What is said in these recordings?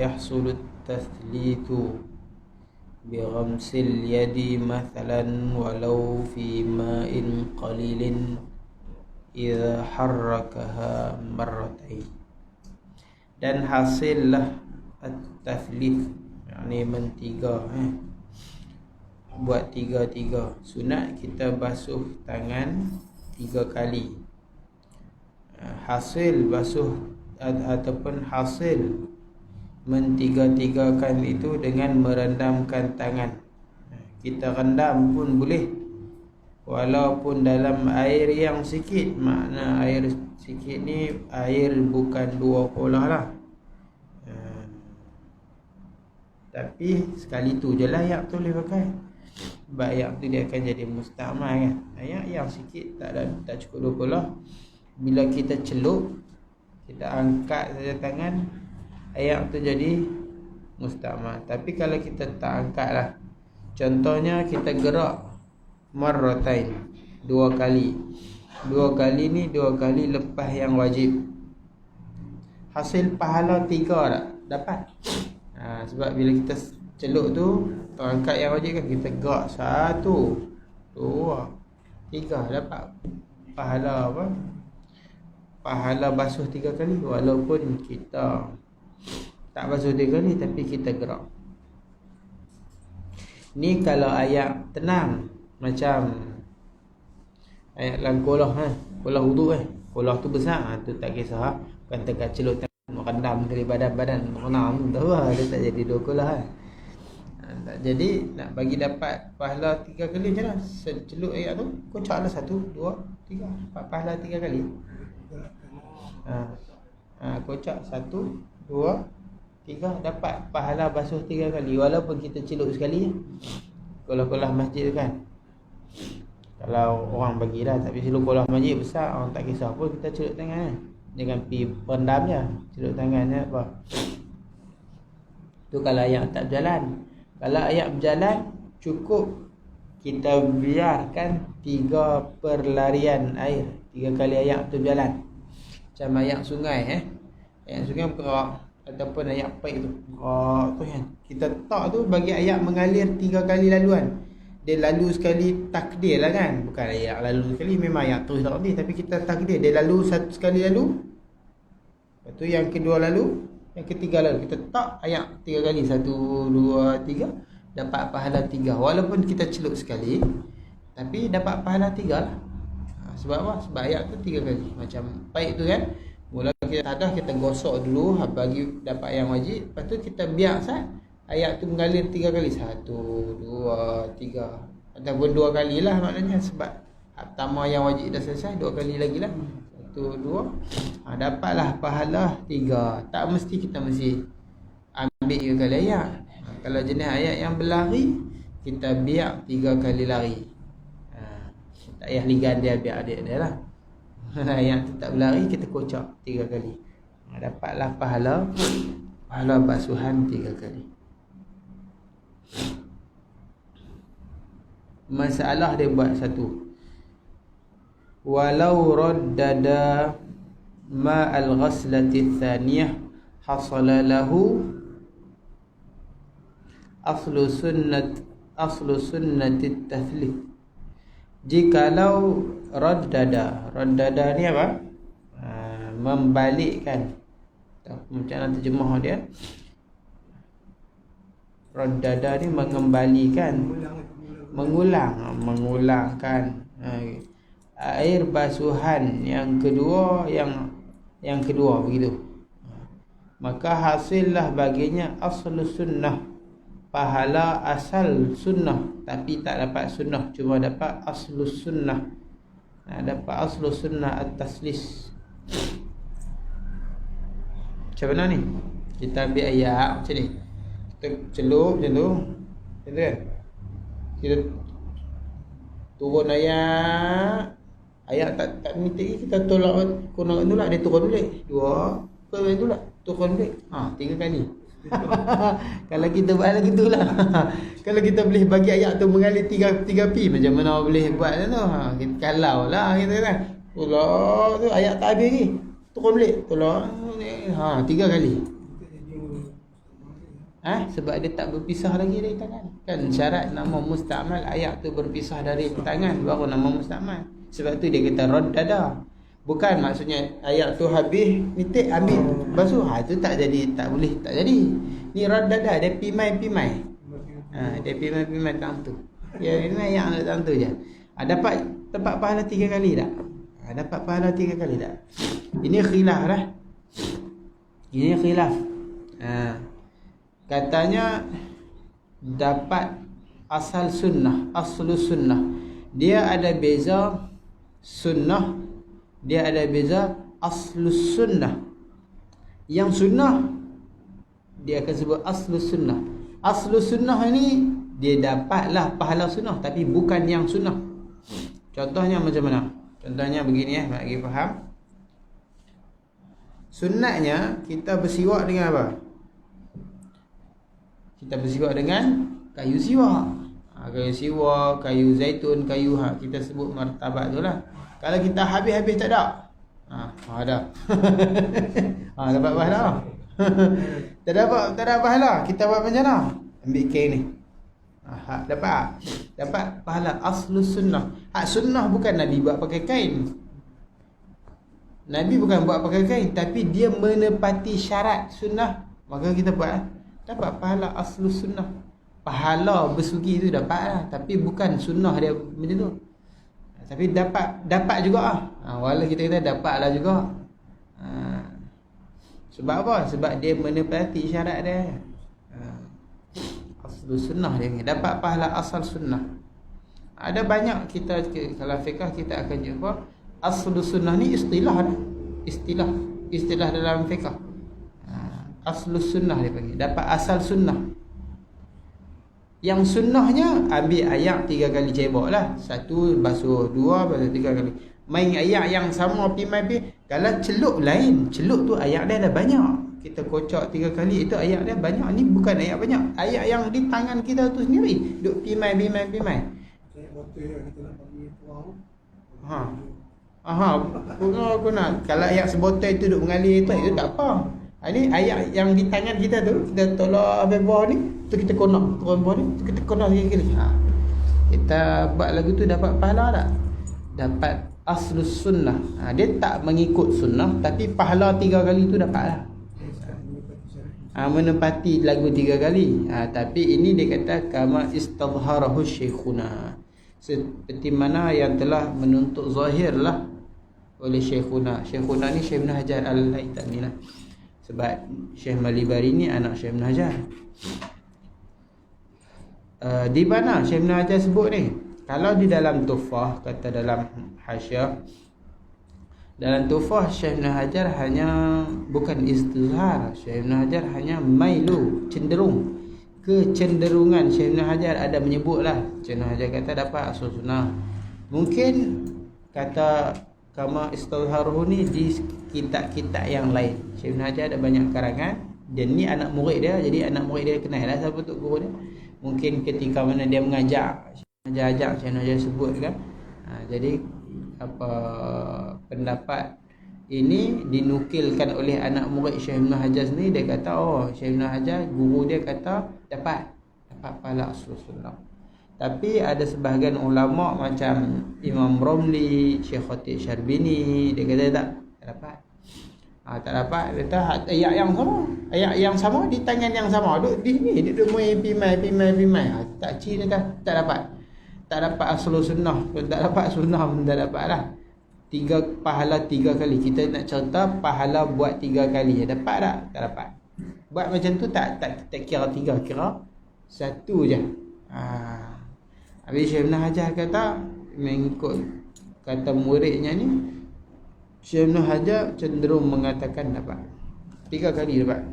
yahsulu at-tathlithu bighamsil yadi mathalan walau fi ma'in qalilin idza harrakaha marratain. Dan hasillah at-tathlith, yakni mentiga, buat tiga-tiga. Sunat kita basuh tangan 3 kali. Hasil basuh ataupun hasil mentiga-tigakan itu dengan merendamkan tangan. Kita rendam pun boleh, walaupun dalam air yang sikit. Makna air sikit ni air bukan 2 kolah lah, tapi sekali tu je lah ayak tu boleh pakai. Sebab ayak tu dia akan jadi musta'mal kan. Ayak yang sikit tak cukup 2 kolah, bila kita celup, kita angkat saja tangan, ayak tu jadi musta'mal. Tapi kalau kita tak angkat lah, contohnya kita gerak marratain, 2 kali. 2 kali ni 2 kali lepas yang wajib. Hasil pahala 3 tak? Dapat. Sebab bila kita celup tu, angkat yang wajib kan, kita gerak 1, 2, 3, dapat pahala apa? Pahala basuh 3 kali, walaupun kita tak basuh 3 kali, tapi kita gerak. Ni kalau ayak tenang, macam ayak dalam kolah, kolah wudu kolah tu besar, tu tak kisah. Bukan tekat celup tangan, rendam dari badan-badan, renam tu lah, dia tak jadi 2 kolah tak jadi. Nak bagi dapat pahala 3 kali je lah. Celup ayak tu, kocaklah 1, 2, 3, dapat pahala 3 kali. Kocak 1, 2, 3, dapat pahala basuh 3 kali, walaupun kita celup sekali. Kolah-kolah masjid tu kan, kalau orang bagi dah, tapi celup kolah masjid besar, orang tak kisah pun kita celup tangan jangan pergi pendam je, celup tangannya apa. Tu kalau ayak tak berjalan. Kalau ayak berjalan, cukup kita biarkan 3 perlarian air, 3 kali ayak tu berjalan. Macam ayak sungai ayak sungai bergerak, ataupun ayak paip tu bergerak tu kan, kita tak tu bagi ayak mengalir 3 kali laluan. Dia lalu sekali takdir lah kan, bukan ayak lalu sekali, memang ayak terus tak habis, tapi kita takdir dia lalu sekali lalu, lepas tu yang kedua lalu, yang ketiga lalu, kita tak ayak 3 kali, 1, 2, 3, dapat pahala 3. Walaupun kita celup sekali, tapi dapat pahala 3 lah. Sebab apa? Sebab ayak tu 3 kali. Macam paip tu kan, mula kita tadah, kita gosok dulu bagi dapat yang wajib, lepas tu kita biar ayak tu mengalir 3 kali, 1, 2, 3, ataupun 2 kali lah maknanya. Sebab pertama yang wajib dah selesai, 2 kali lagi lah, 1, 2, dapatlah pahala 3. Tak mesti kita mesti ambil 3 kali ayak. Kalau jenis ayak yang berlari, kita biar 3 kali lari. Tak payah ligan dia, biar adik dia lah. Yang tu tak berlari, kita kocak 3 kali. Dapatlah pahala basuhan 3 kali. Masalah dia buat satu, walau raddada ma'al ghaslati thaniyah hasala lahu aslu sunnati tathlith. Jikalau raddada ni apa? Membalikkan. Macam mana terjemah dia? Raddada ni mengembalikan, mengulangkan air basuhan yang kedua, yang kedua begitu. Maka hasillah baginya aslu sunnah, pahala asal sunnah, tapi tak dapat sunnah, cuma dapat aslu sunnah. Dapat aslu sunnah at-taslis. Macam mana ni? Kita ambil ayak macam ni, kita celup macam tu kan, kita turun ayak tak mintik, kita tolak kunang tu lah, dia turun balik 2 ke tu lah, turun balik 3 kali. Kalau kita buat lagi tu lah. Kalau kita boleh bagi ayak tu mengalir 3 pi, macam mana boleh buat tu? Kita kalau lah kita kan, tolak tu ayak tak habis lagi, turun balik, tolak 3 kali. Sebab dia tak berpisah lagi dari tangan. Kan syarat nama musta'mal ayat tu berpisah dari tangan baru nama musta'mal. Sebab tu dia kata raddada. Bukan maksudnya ayat tu habis nitik ambil basuh. Tu tak jadi, tak boleh, tak jadi. Ni raddada, dia pimai-pimai. Dia pimai-pimai tang tu. Ya ini yang tang tu je. Dapat pahala 3 kali tak? Dapat pahala 3 kali tak? Ini khilaf lah. Ini khilaf. Katanya dapat asal sunnah, aslu sunnah. Dia ada beza sunnah, dia ada beza aslu sunnah. Yang sunnah dia akan sebut aslu sunnah. Aslu sunnah ni dia dapatlah pahala sunnah tapi bukan yang sunnah. Contohnya macam mana? Contohnya begini bagi faham. Sunnatnya kita bersiwak dengan apa? Kita bersiwak dengan kayu siwak. Kayu siwak, kayu zaitun, kayu kita sebut martabat tu lah. Kalau kita habis-habis tak ada. Ada. Dapat pahala. Tak dapat pahala. Kita buat macam mana? Ambil kain ni. Dapat pahala aslu sunnah. Hak sunnah bukan Nabi buat pakai kain. Nabi bukan buat pakai kain, tapi dia menepati syarat sunnah. Maka kita buat dapat pahala aslu sunnah. Pahala bersugi tu dapat lah, tapi bukan sunnah dia macam tu. Tapi dapat juga walaupun kita kata dapat lah juga. Sebab apa? Sebab dia menepati syarat dia. Aslu sunnah dia dapat pahala asal sunnah. Ada banyak kita kalau fiqh kita akan jumpa aslu sunnah ni istilah dah. Istilah dalam fiqh. Aslu sunnah dia panggil. Dapat asal sunnah. Yang sunnahnya ambil ayat 3 kali cebok lah. 1 basuh, 2 basuh, 3 kali. Main ayat yang sama pimai. Kalau celup lain, celup tu ayat dia dah banyak. Kita kocok 3 kali itu ayat dia banyak. Ni bukan ayat banyak. Ayat yang di tangan kita tu sendiri. Duk pimai. Aku nak. Kalau ayat sebotol itu duk mengalir itu tak apa. Ini ayat yang di tangan kita tu, kita tolak habis bawah ni, tu kita konak turun bawah ni, tu kita konak sekali. Kita buat lagu tu dapat pahala tak? Dapat aslu sunnah. Dia tak mengikut sunnah, tapi pahala 3 kali tu dapat lah. Menepati lagu 3 kali. Tapi ini dia kata kama istadharahu syekhuna. Seperti mana yang telah menuntut zahir lah oleh syekhuna. Syekhuna ni Syekh Ibn Hajar Al-Haytami lah. Sebab Syekh Malibari ni anak Syekh Ibn Hajar. Di mana Syekh Ibn Hajar sebut ni? Kalau di dalam Tuhfah, kata dalam Hasyiah, dalam Tuhfah Syekh Ibn Hajar hanya bukan istizhar. Syekh Ibn Hajar hanya mailu, cenderung. Kecenderungan Syekh Ibn Hajar ada menyebutlah. Syekh Ibn Hajar kata dapat asal sunnah. Mungkin kata kama istazharuhu ni di kitab-kitab yang lain. Syekh Ibn Hajar ada banyak karangan. Dan ni anak murid dia, jadi anak murid dia kenal lah siapa tu guru dia. Mungkin ketika mana dia mengajar, Syekh Ibn Hajar sebut kan. Jadi apa pendapat ini dinukilkan oleh anak murid Syekh Ibn Hajar sendiri. Dia kata Syekh Ibn Hajar guru dia kata dapat pahala asal sunnah. Tapi ada sebahagian ulama macam Imam Romli, Syekh Khatib Syarbini, dia kata tak dapat. Tak dapat. Dia kata ayat yang sama di tangan yang sama. Duduk di sini, dia duduk pimai. Tak dia kata tak dapat. Tak dapat asal sunnah. Tak dapat sunnah pun tak dapat lah. 3 pahala 3 kali. Kita nak cerita pahala buat 3 kali. Dapat tak? Tak dapat. Buat macam tu tak kira 3, kira 1 je. Habis Syekh Ibn Hajar kata mengikut kata muridnya ni, Syekh Ibn Hajar cenderung mengatakan dapat 3 kali dapat.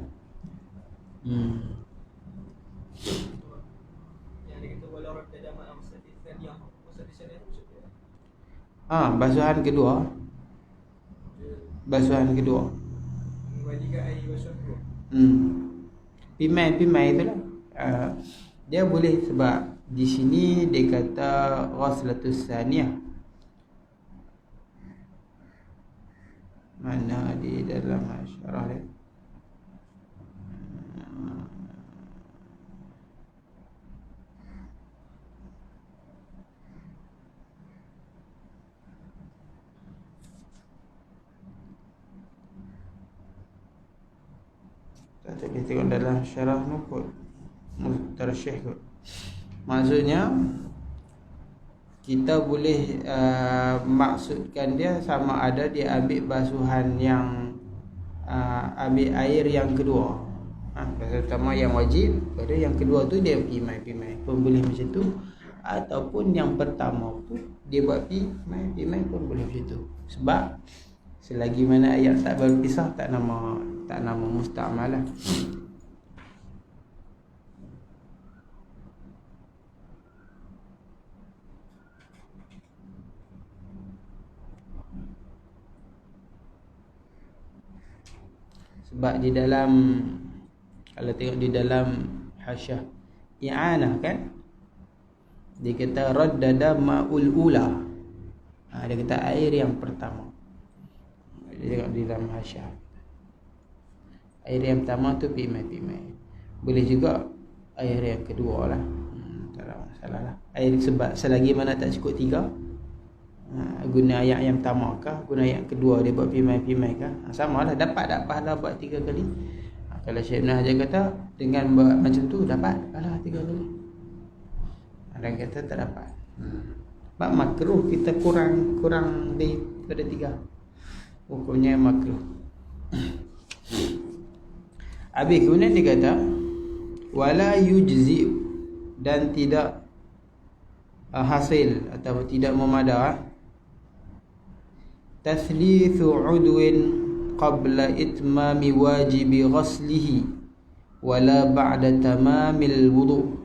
Yang dia kata walau radda jamaah masalah yang masalah basuhan kedua. Basuhan kedua. Wajib air basuhan kedua. Pimai itulah. Dia boleh sebab di sini dia kata ghaslatus saniyah. Mana di dalam syarah dia? Tak boleh tengok dalam syarah ni kot, Tarsyih kot. Maksudnya kita boleh maksudkan dia sama ada dia ambil basuhan yang ambil air yang kedua. Basuhan pertama yang wajib, pada yang kedua tu dia pimai pun boleh macam tu, ataupun yang pertama tu dia buat pimai pun boleh macam tu. Sebab selagi mana ayat tak berpisah tak nama musta'mal lah. Sebab di dalam, kalau tengok di dalam Hasyiah I'anah kan, dia kata raddada ma'ul ula. Dia kata air yang pertama. Dia tengok di dalam Hasyiah, air yang pertama tu pimai. Boleh juga air yang kedua lah, tak ada masalah lah. Air sebab selagi mana tak cukup 3, guna ayat yang pertama kah, guna ayat kedua dia buat pimai kah, sama lah, dapat pahala buat 3 kali. Kalau Syekh Ibn Hajar kata dengan buat macam tu dapat pahala 3 kali, ada yang kata tak dapat. Sebab makruh, kita kurang daripada 3, hukumnya makruh. Habis kemudian dia kata wala yujzi, dan tidak hasil atau tidak memadai tathlithu udwin qabla itmami wajibi ghaslihi wala ba'da tamamil wudu'.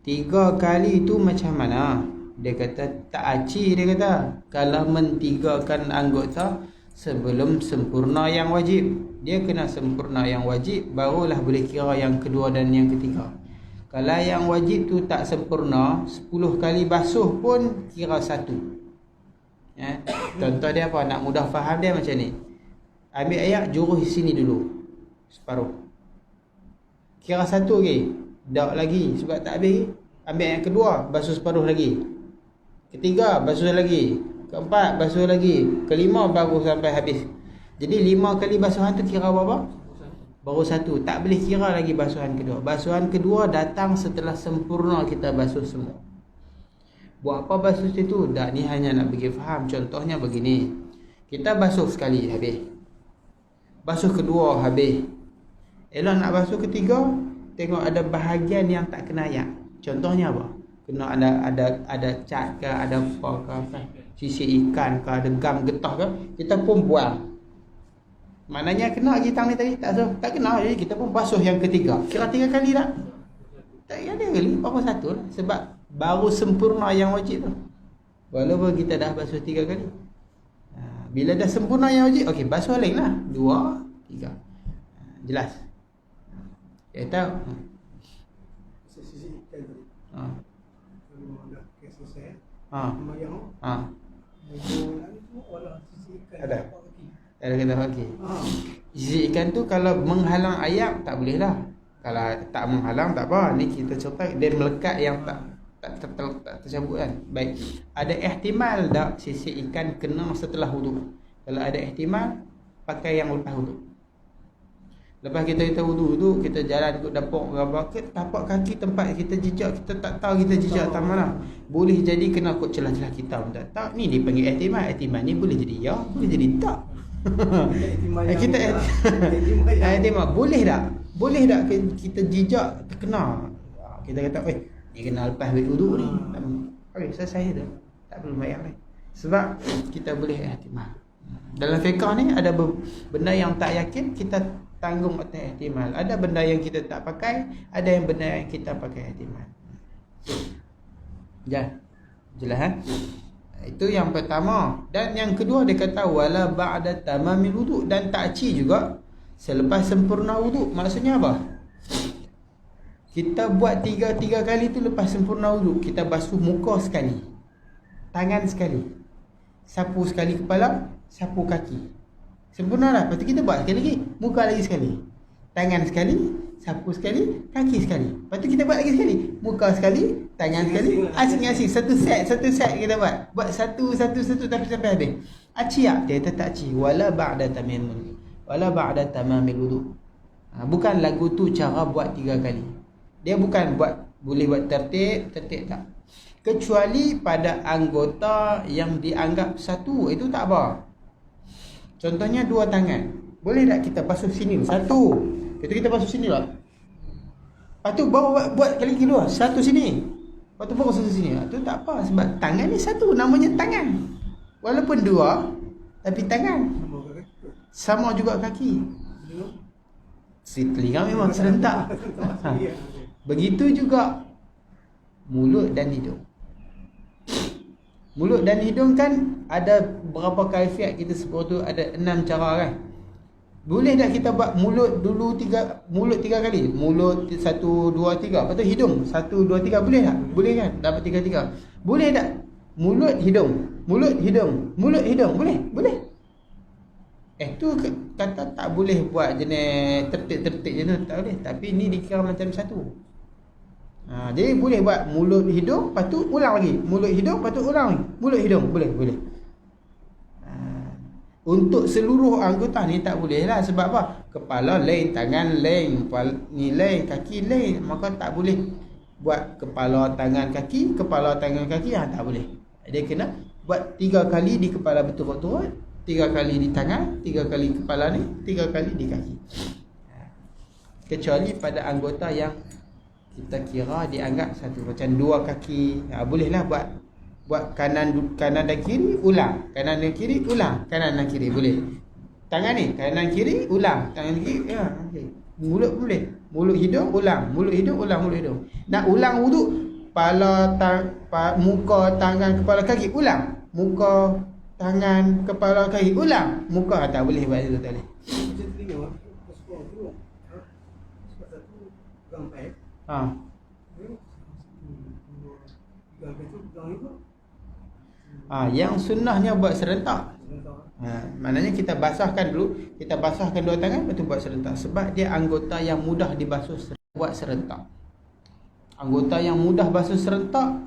3 kali tu macam mana? Dia kata tak aci, dia kata kalau mentigakan anggota sebelum sempurna yang wajib. Dia kena sempurna yang wajib, barulah boleh kira yang kedua dan yang ketiga. Kalau yang wajib tu tak sempurna, 10 kali basuh pun kira 1. Contoh dia apa? Nak mudah faham dia macam ni. Ambil ayat juruh sini dulu, separuh, kira 1 lagi, tak lagi sebab tak habis. Ambil yang kedua, basuh separuh lagi. Ketiga, basuh lagi. Keempat, basuh lagi. Kelima, baru sampai habis. Jadi 5 kali basuhan tu kira berapa? Baru 1. Tak boleh kira lagi basuhan kedua. Basuhan kedua datang setelah sempurna kita basuh semua. Buat apa basuh situ? Tak, ni hanya nak bagi faham. Contohnya begini, kita basuh sekali habis, basuh kedua habis, elok nak basuh ketiga, tengok ada bahagian yang tak kena ayat. Contohnya apa? Kena ada cat ke, ada apa ke, sisir ikan ke, ada gam getah ke, kita pun buang. Maknanya kena lagi tang ni tadi? Tak kena. Jadi kita pun basuh yang ketiga. Kira 3 kali tak? Tak ada kali, apa 1 lah. Sebab baru sempurna yang wajib tu. Walaupun kita dah basuh 3 kali. Bila dah sempurna yang wajib, okey, basuh lain lah, 2, 3. Jelas? Kita sisi ikan tadi. Kalau dah selesai, sembahyang. Wala sisi ikan. Ada kata okey. Sisi ikan tu kalau menghalang ayam tak boleh lah. Kalau tak menghalang tak apa. Ni kita cerita dia melekat yang tak tercabut kan. Baik. Ada ihtimal tak sisi ikan kena setelah wudu? Kalau ada ihtimal, pakai yang lepas wudu. Lepas kita wudu tu, kita jalan ikut dapur ke apa, tapak kaki tempat kita jejak, kita tak tahu kita jejak tak mana. Boleh jadi kena kot celah-celah kita pun tak tahu. Ni dipanggil ihtimal. Ihtimal ni boleh jadi ya, boleh jadi tak. Kita ihtimal boleh tak? Boleh tak kita jejak terkena? Kita kata, dia kena lepas wudu ni. Okey, selesai dah. Tak perlu bayar lagi. Sebab kita boleh ihtimal. Dalam fiqh ni ada benda yang tak yakin, kita tanggung atas ihtimal. Ada benda yang kita tak pakai, ada yang benda yang kita pakai ihtimal. Jelas Itu yang pertama. Dan yang kedua dia kata wala ba'da tamamil wudu, dan takci juga selepas sempurna wudu. Maksudnya apa? Kita buat 3 kali tu lepas sempurna wudu. Kita basuh muka sekali, tangan sekali, sapu sekali kepala, sapu kaki. Sempurna dah. Lepas tu kita buat sekali lagi, muka lagi sekali, tangan sekali, sapu sekali, kaki sekali. Lepas tu kita buat lagi sekali, muka sekali, tangan sekali, asing-asing. Satu set kita buat. Buat satu tapi sampai habis. Aci tak? Dia kata tak aci. Wala ba'da tamamil wudu. Bukan lagu tu cara buat 3 kali. Dia bukan boleh buat tertib tak. Kecuali pada anggota yang dianggap satu, itu tak apa. Contohnya 2 tangan. Boleh tak kita basuh sini? Satu. Kita basuh sini lah. Lepas tu bawa buat kali kedua. Satu sini. Lepas tu bawa satu sini. Itu tak apa. Sebab tangan ni satu. Namanya tangan. Walaupun 2, tapi tangan. Sama juga kaki. Si telinga memang serentak. Begitu juga mulut dan hidung. Mulut dan hidung kan ada berapa kaifiat kita sebut tu, ada 6 cara kan. Boleh tak kita buat mulut dulu 3 kali? Mulut 1 2 3. Lepas tu hidung 1 2 3, boleh tak? Boleh kan? Dapat 3. Boleh tak? Mulut hidung, mulut hidung, mulut hidung, boleh? Boleh. Tu kata tak boleh buat jenis tertib-tertib je tu, tak boleh. Tapi ni dikira macam satu. Jadi boleh buat mulut hidung, lepas tu ulang lagi. Mulut hidung, lepas tu ulang lagi. Mulut hidung, boleh. Untuk seluruh anggota ni tak boleh lah. Sebab apa? Kepala lain, tangan lain, ni lain, kaki lain. Maka tak boleh buat kepala, tangan, kaki, tak boleh. Dia kena buat 3 kali di kepala betul-betul, 3 kali di tangan, 3 kali kepala ni, 3 kali di kaki. Kecuali pada anggota yang kita kira dianggap satu. Macam 2 kaki, bolehlah buat kanan dan kiri, ulang. Kanan dan kiri, ulang. Kanan dan kiri, boleh. Tangan ni, kanan kiri, ulang. Tangan kiri, okay. Mulut boleh. Mulut hidung, ulang. Mulut hidung, ulang. Mulut hidung. Nak ulang wuduk, muka, tangan, kepala, kaki, ulang. Muka, tangan, kepala, kaki, ulang. Muka tak boleh buat itu, tak boleh. Macam telinga, sekolah tu sebab satu gampai. Yang sunnahnya buat serentak. Maknanya kita basahkan dulu, kita basahkan 2 tangan, lepas tu buat serentak. Sebab dia anggota yang mudah dibasuh buat serentak. Anggota yang mudah basuh serentak,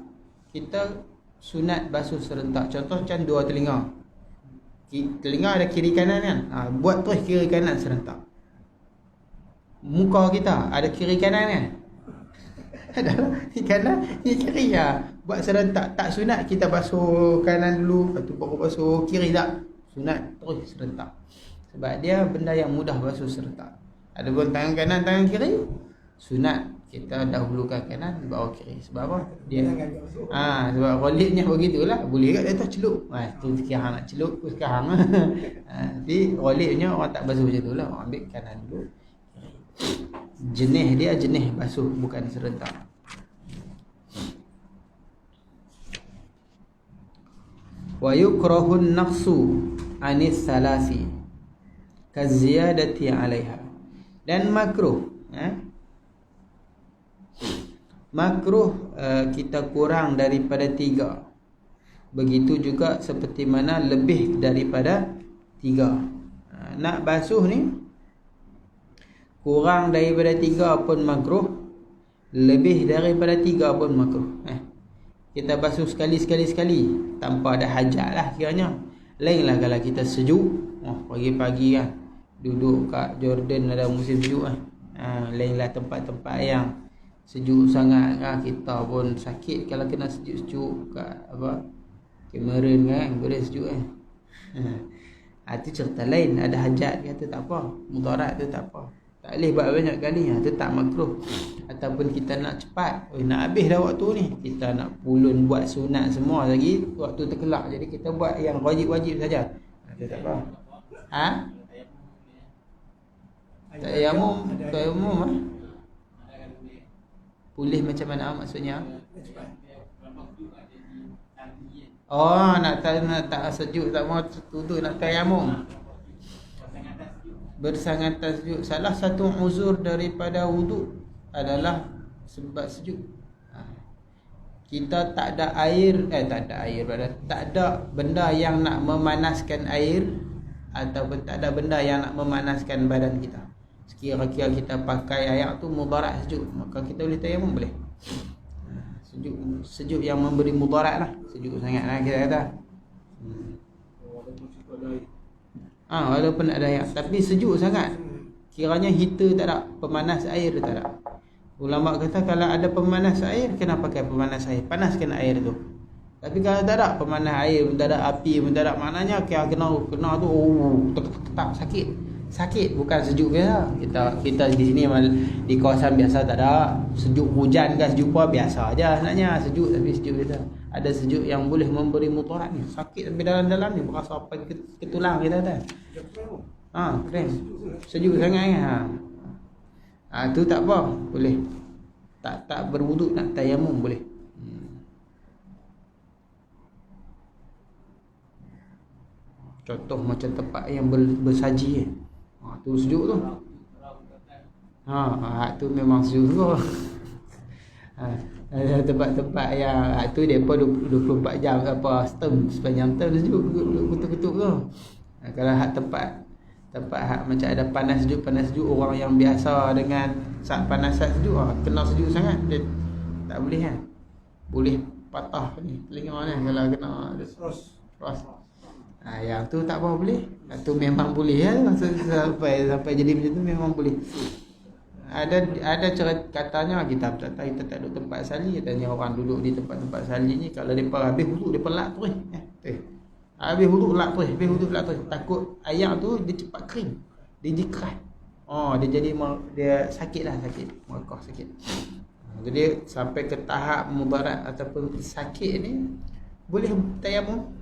kita sunat basuh serentak. Contoh macam 2 telinga. Telinga ada kiri kanan kan, buat terus kiri kanan serentak. Muka kita ada kiri kanan kan, ada ni kanan ni kiri buat serentak. Tak sunat kita basuh kanan dulu, lepas tu baru basuh kiri, tak sunat terus serentak. Sebab dia benda yang mudah basuh serentak. Ada pun tangan kanan, tangan kiri, sunat kita dahulukan kanan baru kiri. Sebab apa? Dia sebab ghalibnya begitulah. Boleh kat dia tu celup. Tu sekarang nak celup tu sekarang. Tapi ghalibnya orang tak basuh macam tulah. Orang ambil kanan dulu. Jenis dia jenis basuh, bukan serentak. Wa yukrahun naqsu anis salasi kaziyadati 'alaiha. Dan makruh, makruh kita kurang daripada 3. Begitu juga seperti mana lebih daripada 3. Nak basuh ni kurang daripada 3 pun makruh, lebih daripada 3 pun makruh. Kita basuh sekali tanpa ada hajat lah kiranya. Lainlah kalau kita sejuk, pagi-pagi kan, duduk kat Jordan ada musim sejuk kan. Lainlah tempat-tempat yang sejuk sangat kan. Kita pun sakit kalau kena sejuk-sejuk kat Cameron kan, boleh sejuk kan. Itu cerita lain. Ada hajat kata tak apa, mudarat tu tak apa. Tak boleh buat banyak kali, itu tak makruh. Ataupun kita nak cepat, nak habis dah waktu ni, kita nak pulun buat sunat semua lagi, waktu terkelak. Jadi kita buat yang wajib-wajib saja. Itu tak apa. Tayamum pulih macam mana maksudnya? Nak tak sejuk, tak mau duduk nak tayamum. Bersangatan sejuk. Salah satu uzur daripada wuduk adalah sebab sejuk. Kita tak ada air, tak ada benda yang nak memanaskan air, ataupun tak ada benda yang nak memanaskan badan kita. Sekira-kira kita pakai air tu mudarat sejuk, maka kita boleh tayamum, boleh. Sejuk yang memberi mudarat lah, sejuk sangat lah kita kata. Walaupun ada air, tapi sejuk sangat, kiranya heater tak ada, pemanas air tak ada. Ulama kata kalau ada pemanas air, kena pakai pemanas air, panaskan air tu. Tapi kalau tak ada pemanas air, tak ada api, tak ada, maknanya kena tu tetap sakit, bukan sejuk biasa. Kita di sini di kawasan biasa tak ada sejuk, hujan ke sejuk apa biasa aja sebenarnya, sejuk tapi sejuk biasa. Ada sejuk yang boleh memberi mudarat ni, sakit sampai dalam-dalam ni, berasa apa ke tulang kita dah. Keren. Sejuk sangat kan. Tu tak apa, boleh. Tak berwuduk nak tayamum boleh. Contoh macam tempat yang bersaji tu sejuk tu. Tu memang sejuk tu. Ada tempat-tempat yang tu depa 24 jam apa sepanjang tahun sejuk kutuk-kutuk tu. Kalau tempat macam ada panas sejuk, orang yang biasa dengan saat panas saat sejuk kena sejuk sangat dia tak boleh kan. Boleh patah ni telinga ni kalau kena terus. Yang tu tak apa boleh. Tu memang boleh sampai jadi macam tu memang boleh. Ada cerita katanya kita tak duduk tempat salji, katanya orang duduk di tempat-tempat salji ni kalau depa habis wuduk depa lap terus. Habis wuduk lap terus. Takut air tu dia cepat kering. Dia jadi keras. Dia jadi dia sakit. Mereka sakit. Jadi sampai ke tahap mudarat ataupun sakit ni boleh tayamum.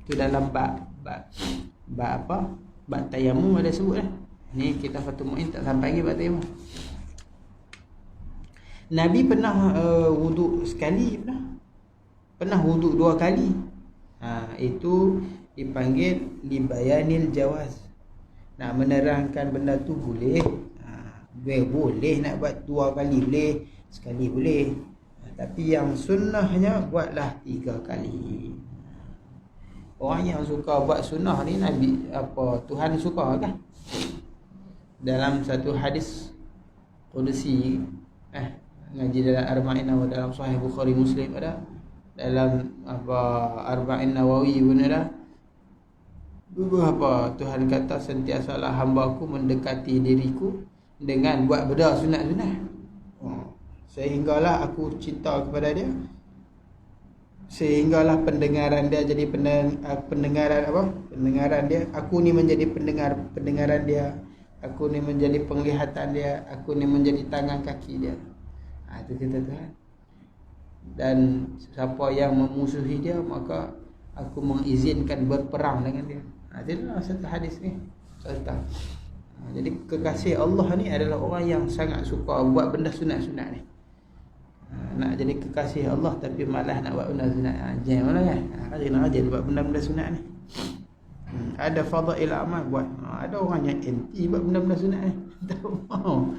Tu dalam bab apa? Bab tayamum ada sebut lah. Ni kita Fathul Mu'in tak sampai lagi bab tayamum. Nabi pernah wuduk sekali, pernah wuduk 2 kali. Itu dipanggil libayanil jawaz. Nak menerangkan benda tu boleh. Boleh nak buat 2 kali boleh, sekali boleh. Tapi yang sunnahnya buatlah 3 kali. Orang yang suka buat sunnah ni Nabi Tuhan suka kan? Dalam satu hadis Qudsi ngaji dalam Arba'in Nawawi, dalam Sahih Bukhari Muslim ada, dalam Arba'in Nawawi pun ada. Tuhan kata sentiasalah hamba-Ku mendekati diriku dengan buat benda sunat-sunat. Sehinggalah aku cinta kepada dia, sehinggalah pendengaran dia jadi pendengaran dia, aku ni menjadi pendengaran dia, aku ni menjadi penglihatan dia, aku ni menjadi tangan kaki dia. Itu kata Tuhan. Dan siapa yang memusuhi dia, maka aku mengizinkan berperang dengan dia. Itulah satu hadis ni. Jadi kekasih Allah ni adalah orang yang sangat suka buat benda sunat-sunat ni. Nak jadi kekasih Allah tapi malas nak buat benda sunat. Jangan malah kan. Rajin buat benda-benda sunat ni. Ada fadail amal buat. Ada orang yang anti buat benda-benda sunat ni. Tak mau.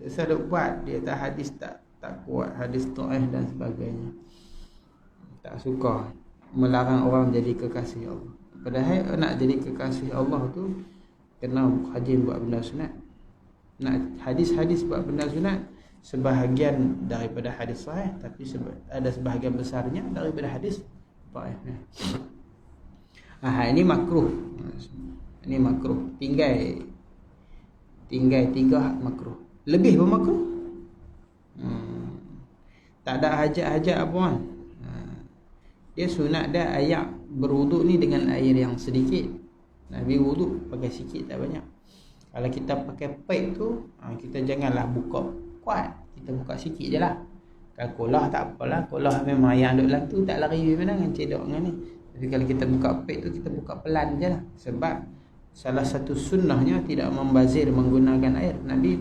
Saya buat dia tak hadis tak kuat, hadis dhaif dan sebagainya. Tak suka melarang orang jadi kekasih Allah. Padahal nak jadi kekasih Allah tu kena rajin buat benda sunat. Nak hadis-hadis buat benda sunat sebahagian daripada hadis sahih, tapi ada sebahagian besarnya daripada hadis dhaif. Ini makruh. Ini makruh. Tinggal 3 makruh. Lebih pun makruh. Tak ada hajat-hajat apa kan. Dia sunat dah air berwuduk ni dengan air yang sedikit. Nabi wuduk pakai sikit tak banyak. Kalau kita pakai pipe tu, kita janganlah buka kuat. Kita buka sikit je lah. Kalau kolah tak apalah. Kolah memang yang duduk dalam tu tak lari mana dengan cedok dengan ni. Tapi kalau kita buka pipe tu, kita buka pelan je lah. Sebab salah satu sunnahnya tidak membazir menggunakan air. Nabi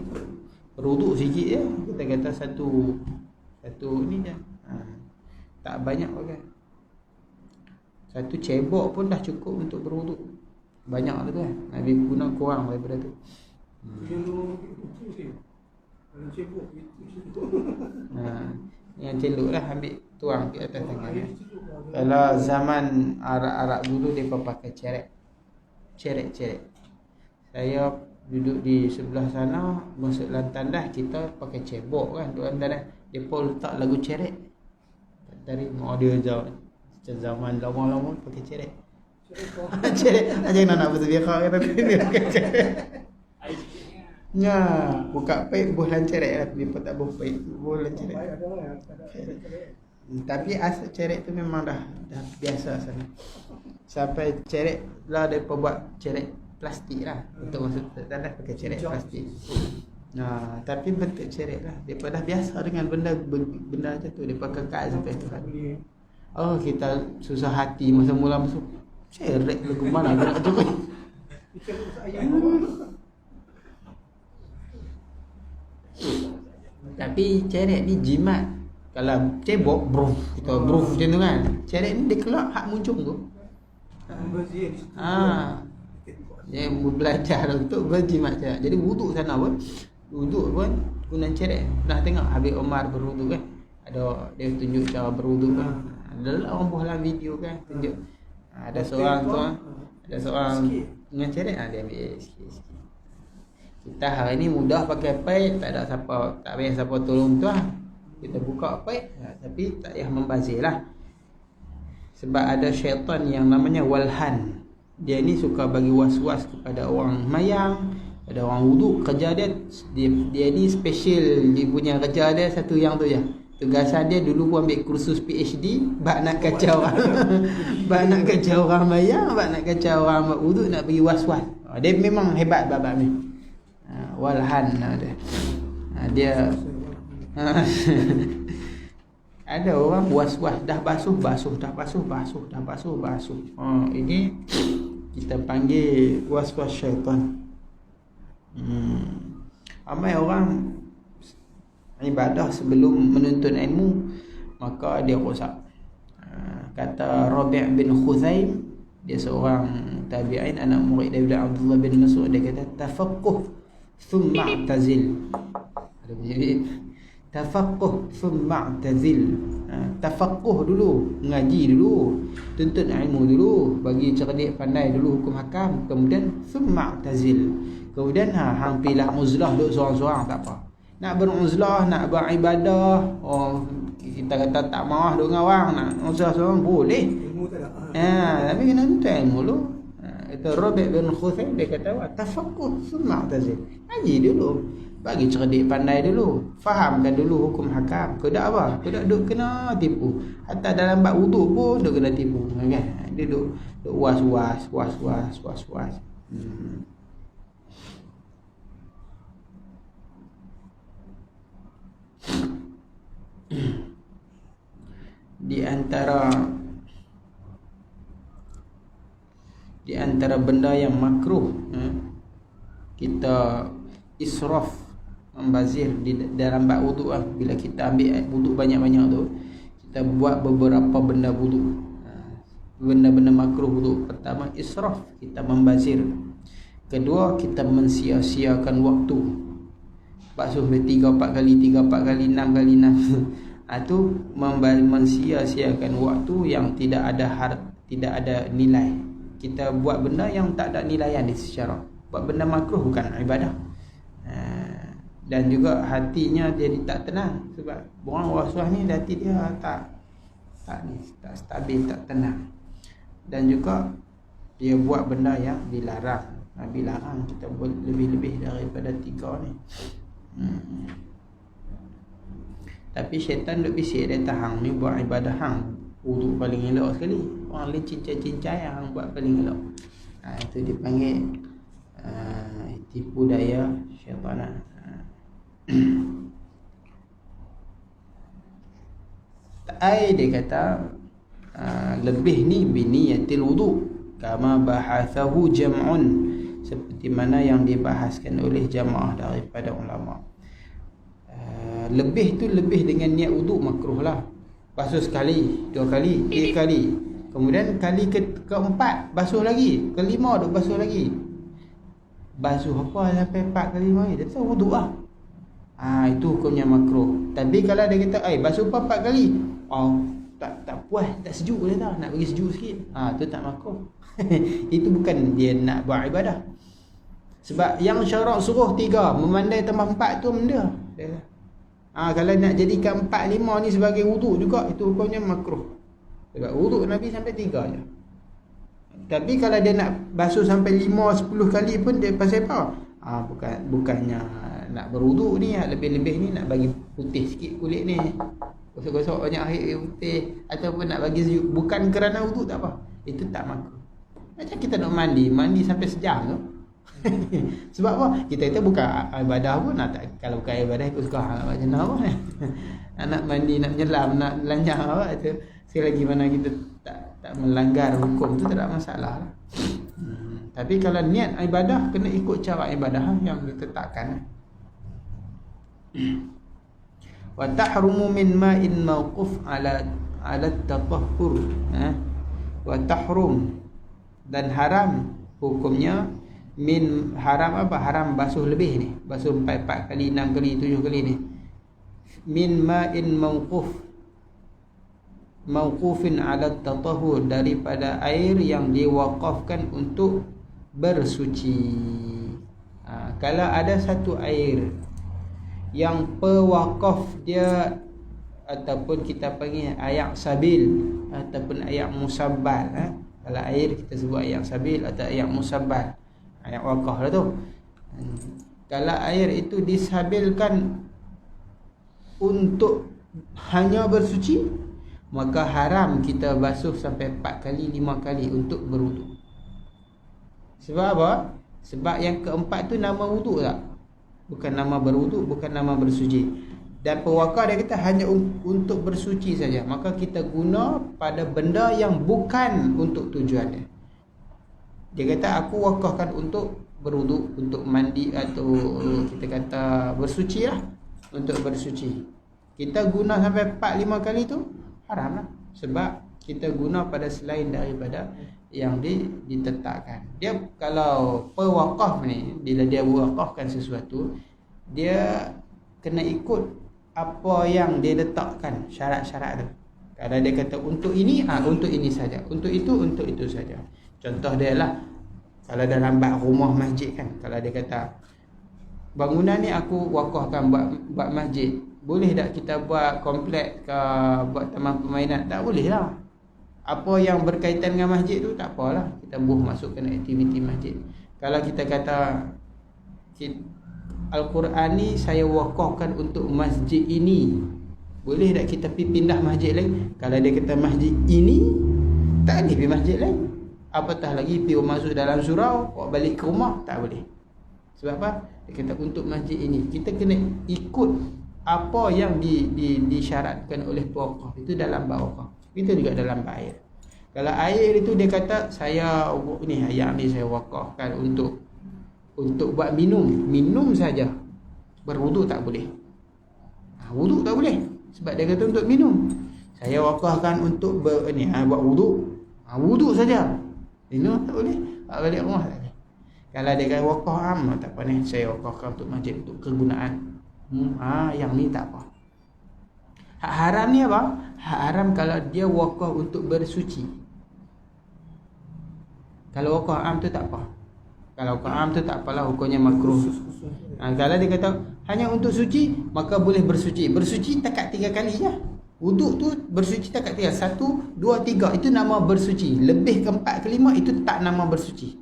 berwuduk sikit je. Kita kata satu ni je. Tak banyak pakai. Satu cebok pun dah cukup untuk berwuduk. Banyak tu kan. Nabi guna kurang daripada tu. Yang celuk lah ambil tuang di atas tangan. Kalau zaman Arab dulu mereka pakai cerek. Saya duduk di sebelah sana, masuk dalam tandas, kita pakai cebok kan, dalam tandas. Mereka letak lagu cerek dari mau dia jauh. Zaman lama-lama pakai cerek. Cerek aja nak betul kau kata nya buka paip bulan cerek lah tapi tak buka paip bulan cerek. Tapi asal cerek tu memang dah biasa sana. Sampai cerek lah depa buat cerek plastik lah untuk masuk tak dah pakai cerek plastik. Tapi bentuk cerek lah. Depa dah biasa dengan benda macam tu, depa kekal sampai tu kan. Oh, kita susah hati masa mula masuk cerek lagu mana nak tu. Tapi cerek ni jimat. Kalau cebok bro, kita bro macam tu kan. Cerek ni dia keluar hak muncung tu. Dia belajar untuk berjimat cerek. Jadi wuduk sana pun, wuduk pun guna cerek. Pernah tengok Habib Omar berwuduk kan? Ada dia tunjuk cara berwuduk kan. Ada orang buat dalam video kan tunjuk. Ada seorang dengan cerek dia ambil sikit-sikit. Kita hari ni mudah pakai paip, tak payah siapa tolong tu lah. Kita buka paip, tapi tak payah membazir lah. Sebab ada syaitan yang namanya walhan. Dia ni suka bagi was-was kepada orang mayang, pada orang wuduk. Kerja dia ni special. Dia punya kerja dia satu yang tu je. Tugasan dia dulu pun ambil kursus PhD, bak nak kacau bak nak kacau orang mayang, bak nak kacau orang wuduk, nak bagi was-was. Dia memang hebat babak ni. Walhan dia. Dia ada orang was-was dah basuh. Ini kita panggil was-was syaitan. Ramai orang ibadah sebelum menuntut ilmu maka dia rosak. Kata Rabi' bin Khuzaim, dia seorang tabi'in, anak murid daripada Abdullah bin Mas'ud, dia kata tafaqquh thumma i'tazil. Ada bunyi tafaqquh thumma i'tazil. Tafaqquh dulu, ngaji dulu, tuntut ilmu dulu, bagi cerdik pandai dulu hukum hakam, kemudian thumma i'tazil. Kemudian hang pilah uzlah duduk seorang-seorang tak apa. Nak beruzlah, nak beribadah, kita kata tak mahu duduk dengan orang, nak uzlah seorang boleh. Ilmu tak ada. Tapi kena tuntut ilmu dulu. Itu Rabi' bin Khuzaim dia kata tafaqquh thumma i'tazil. Ngaji dulu, bagi cerdik pandai dulu, fahamkan dulu hukum hakam. Kau dak apa? Kau dak duk kena tipu. Hatta dalam bab wuduk pun duk kena tipu, kan? Dia duk was-was. Di antara benda yang makruh kita israf, membazir di dalam bab wuduk lah. Bila kita ambil wuduk banyak-banyak tu, kita buat beberapa benda wuduk. Benda-benda makruh wuduk. Pertama, israf, kita membazir. Kedua, kita mensia-siakan waktu. Basuh 3-4 kali, 6 kali 6. Itu mensia-siakan waktu yang tidak ada nilai. Kita buat benda yang tak ada nilaian di secara. Buat benda makruh bukan ibadah. Dan juga hatinya jadi tak tenang. Sebab orang was-was ni hati dia tak stabil, tak tenang. Dan juga dia buat benda yang dilarang. Dilarang kita buat lebih-lebih daripada 3 ni. Tapi syaitan duk bisik dia tahan ni buat ibadah hang wuduk paling elok sekali. Orang lain cincai-cincai hang buat paling elok. Itu dipanggil tipu daya syaitan. Dia kata lebih ni biniyatil wudu kama bahathahu jam'un, seperti mana yang dibahaskan oleh jamaah daripada ulama. Lebih tu lebih dengan niat wuduk makruh lah. Basuh sekali, 2 kali, 3 kali. Kemudian kali keempat basuh lagi, kelima duk basuh lagi. Basuh apa sampai 4 kali 5 kali, dia tahu wuduk lah. Itu hukumnya makruh. Tapi kalau dia kata basuh 4 kali, tak puas, tak sejuk dia tahu, nak bagi sejuk sikit, tu tak makruh. Itu bukan dia nak buat ibadah. Sebab yang syarak suruh 3, memandai tambah 4 tu benda. Kalau nak jadikan 4, 5 ni sebagai wuduk juga, itu hukumnya makruh. Sebab wuduk Nabi sampai 3 je. Tapi kalau dia nak basuh sampai 5-10 kali pun dia pasal apa? Bukannya nak berwuduk ni, lebih-lebih ni nak bagi putih sikit kulit ni, gosok-gosok banyak air putih, ataupun nak bagi sejuk, bukan kerana wuduk, tak apa. Itu tak makruh. Macam kita nak mandi sampai sejam tu. Sebab apa? Kita itu bukan ibadah pun. Kalau bukan ibadah ikut suka nak macam apa. Nak mandi, nak menyelam, nak lanjang apa itu. Sekali lagi mana kita tak melanggar hukum tu, tak ada masalah lah. Tapi kalau niat ibadah, kena ikut cara ibadah yang ditetapkan. Wa tahrumu min ma'in mawquf ala at-tatahhur. Wa tahrum, dan haram hukumnya min, haram apa? Haram basuh lebih ni, basuh 4 kali, 6 kali, 7 kali ni. Min ma'in mawqufin ala at-tatahhur, daripada air yang diwakafkan untuk bersuci. Kalau ada satu air yang pewakaf dia, ataupun kita panggil ayak sabil ataupun ayak musabbal, kalau air kita sebut ayak sabil atau ayak musabbal, ayak wakaf lah tu. Kalau air itu disabilkan untuk hanya bersuci, maka haram kita basuh sampai 4 kali, 5 kali untuk berwuduk. Sebab apa? Sebab yang keempat tu nama wuduk tak? Bukan nama berwuduk, bukan nama bersuci. Dan pewakaf dia kata hanya untuk bersuci saja. Maka kita guna pada benda yang bukan untuk tujuan dia. Dia kata aku wakafkan untuk berwuduk, untuk mandi, atau kita kata bersuci lah, untuk bersuci. Kita guna sampai 4-5 kali tu haram lah. Sebab kita guna pada selain daripada yang ditetapkan. Dia kalau pewakaf ni, bila dia wakafkan sesuatu, dia kena ikut apa yang dia letakkan, syarat-syarat tu. Kalau dia kata untuk ini, untuk ini saja. Untuk itu saja. Contoh dia lah, kalau dalam bab rumah masjid kan, kalau dia kata bangunan ni aku wakafkan buat masjid, boleh tak kita buat kompleks ke, buat taman permainan? Tak boleh lah. Apa yang berkaitan dengan masjid tu tak apalah, kita masukkan aktiviti masjid. Kalau kita kata Al-Quran ni saya wakafkan untuk masjid ini, boleh tak kita pergi pindah masjid lain? Kalau dia kata masjid ini, tak boleh pergi masjid lain. Apatah lagi pergi masuk dalam surau, bawa balik ke rumah, tak boleh. Sebab apa? Dia kata untuk masjid ini. Kita kena ikut apa yang disyaratkan oleh pewakaf itu dalam bab wakaf. Itu juga dalam bab air. Kalau air itu dia kata saya ni, ayam ni saya wakafkan untuk buat minum saja. Berwuduk tak boleh. Wuduk tak boleh. Sebab dia kata untuk minum. Saya wakafkan untuk buat wuduk. Wuduk saja. Minum tak boleh. Balik rumah tak boleh. Kalau dia kata wakaf tak apa ni, saya wakafkan untuk masjid, untuk kegunaan. Yang ni tak apa. Hak haram ni apa? Hak haram kalau dia wakaf untuk bersuci. Kalau wakaf am tu tak apa. Kalau wakaf am tu tak apalah, hukumnya makruh. Kalau dia kata hanya untuk suci, maka boleh bersuci. Bersuci takat 3 kali je. Wuduk tu bersuci takat 3. 1, 2, 3 itu nama bersuci. Lebih ke 4 ke 5 itu tak nama bersuci.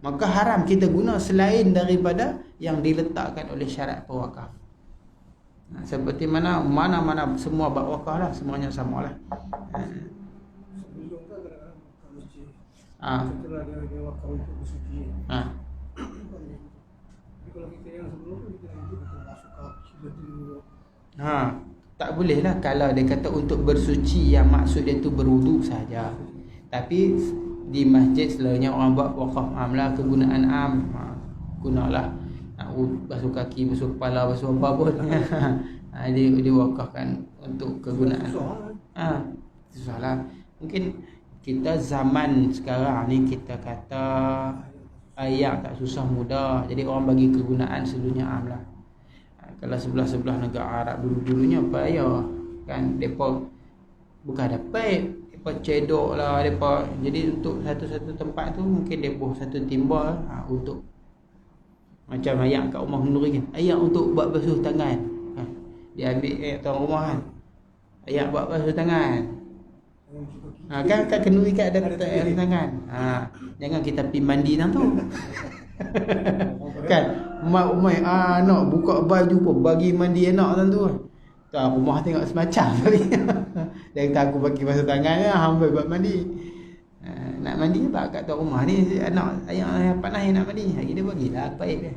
Maka haram kita guna selain daripada yang diletakkan oleh syarat pewakaf. Seperti mana semua bab wakaf lah, semuanya samalah. Sebelum kan kadang-kadang wakaf masjid. Setelah dia wakaf untuk bersuci. Tapi kalau kita yang sebelum tu, kita nanti betul masuk ke dulu. Tak boleh lah kalau dia kata untuk bersuci, yang maksud dia tu berwuduk saja. Tapi di masjid selalunya orang buat wakaf am lah, kegunaan am. Gunalah. Nak basuh kaki, basuh kepala, basuh apa pun. Dia wakafkan untuk kegunaan. Susahlah. Mungkin kita zaman sekarang ni kita kata ayak tak susah mudah. Jadi orang bagi kegunaan selalunya am lah. Kalau sebelah-sebelah negara Arab dulu-dulunya payah kan, depa bukan ada paip, depa cedok lah depa. Jadi untuk satu-satu tempat tu mungkin depa satu timbal untuk macam ayak kat rumah Nuri kan, ayak untuk buat basuh tangan. Dia ambil tuan rumah kan, ayak buat basuh tangan. Kan kena ikat ada tangan. Jangan kita pergi mandi nang tu. Kan mak umai nak buka baju pun bagi mandi anak nang tu. Tak rumah tengok semacam tadi. Dia kata aku bagi basuh tangan hamba buat mandi. Nak mandi apa kat tua rumah ni anak ayah panas nak mandi. Hari dia bagilah apa air dia.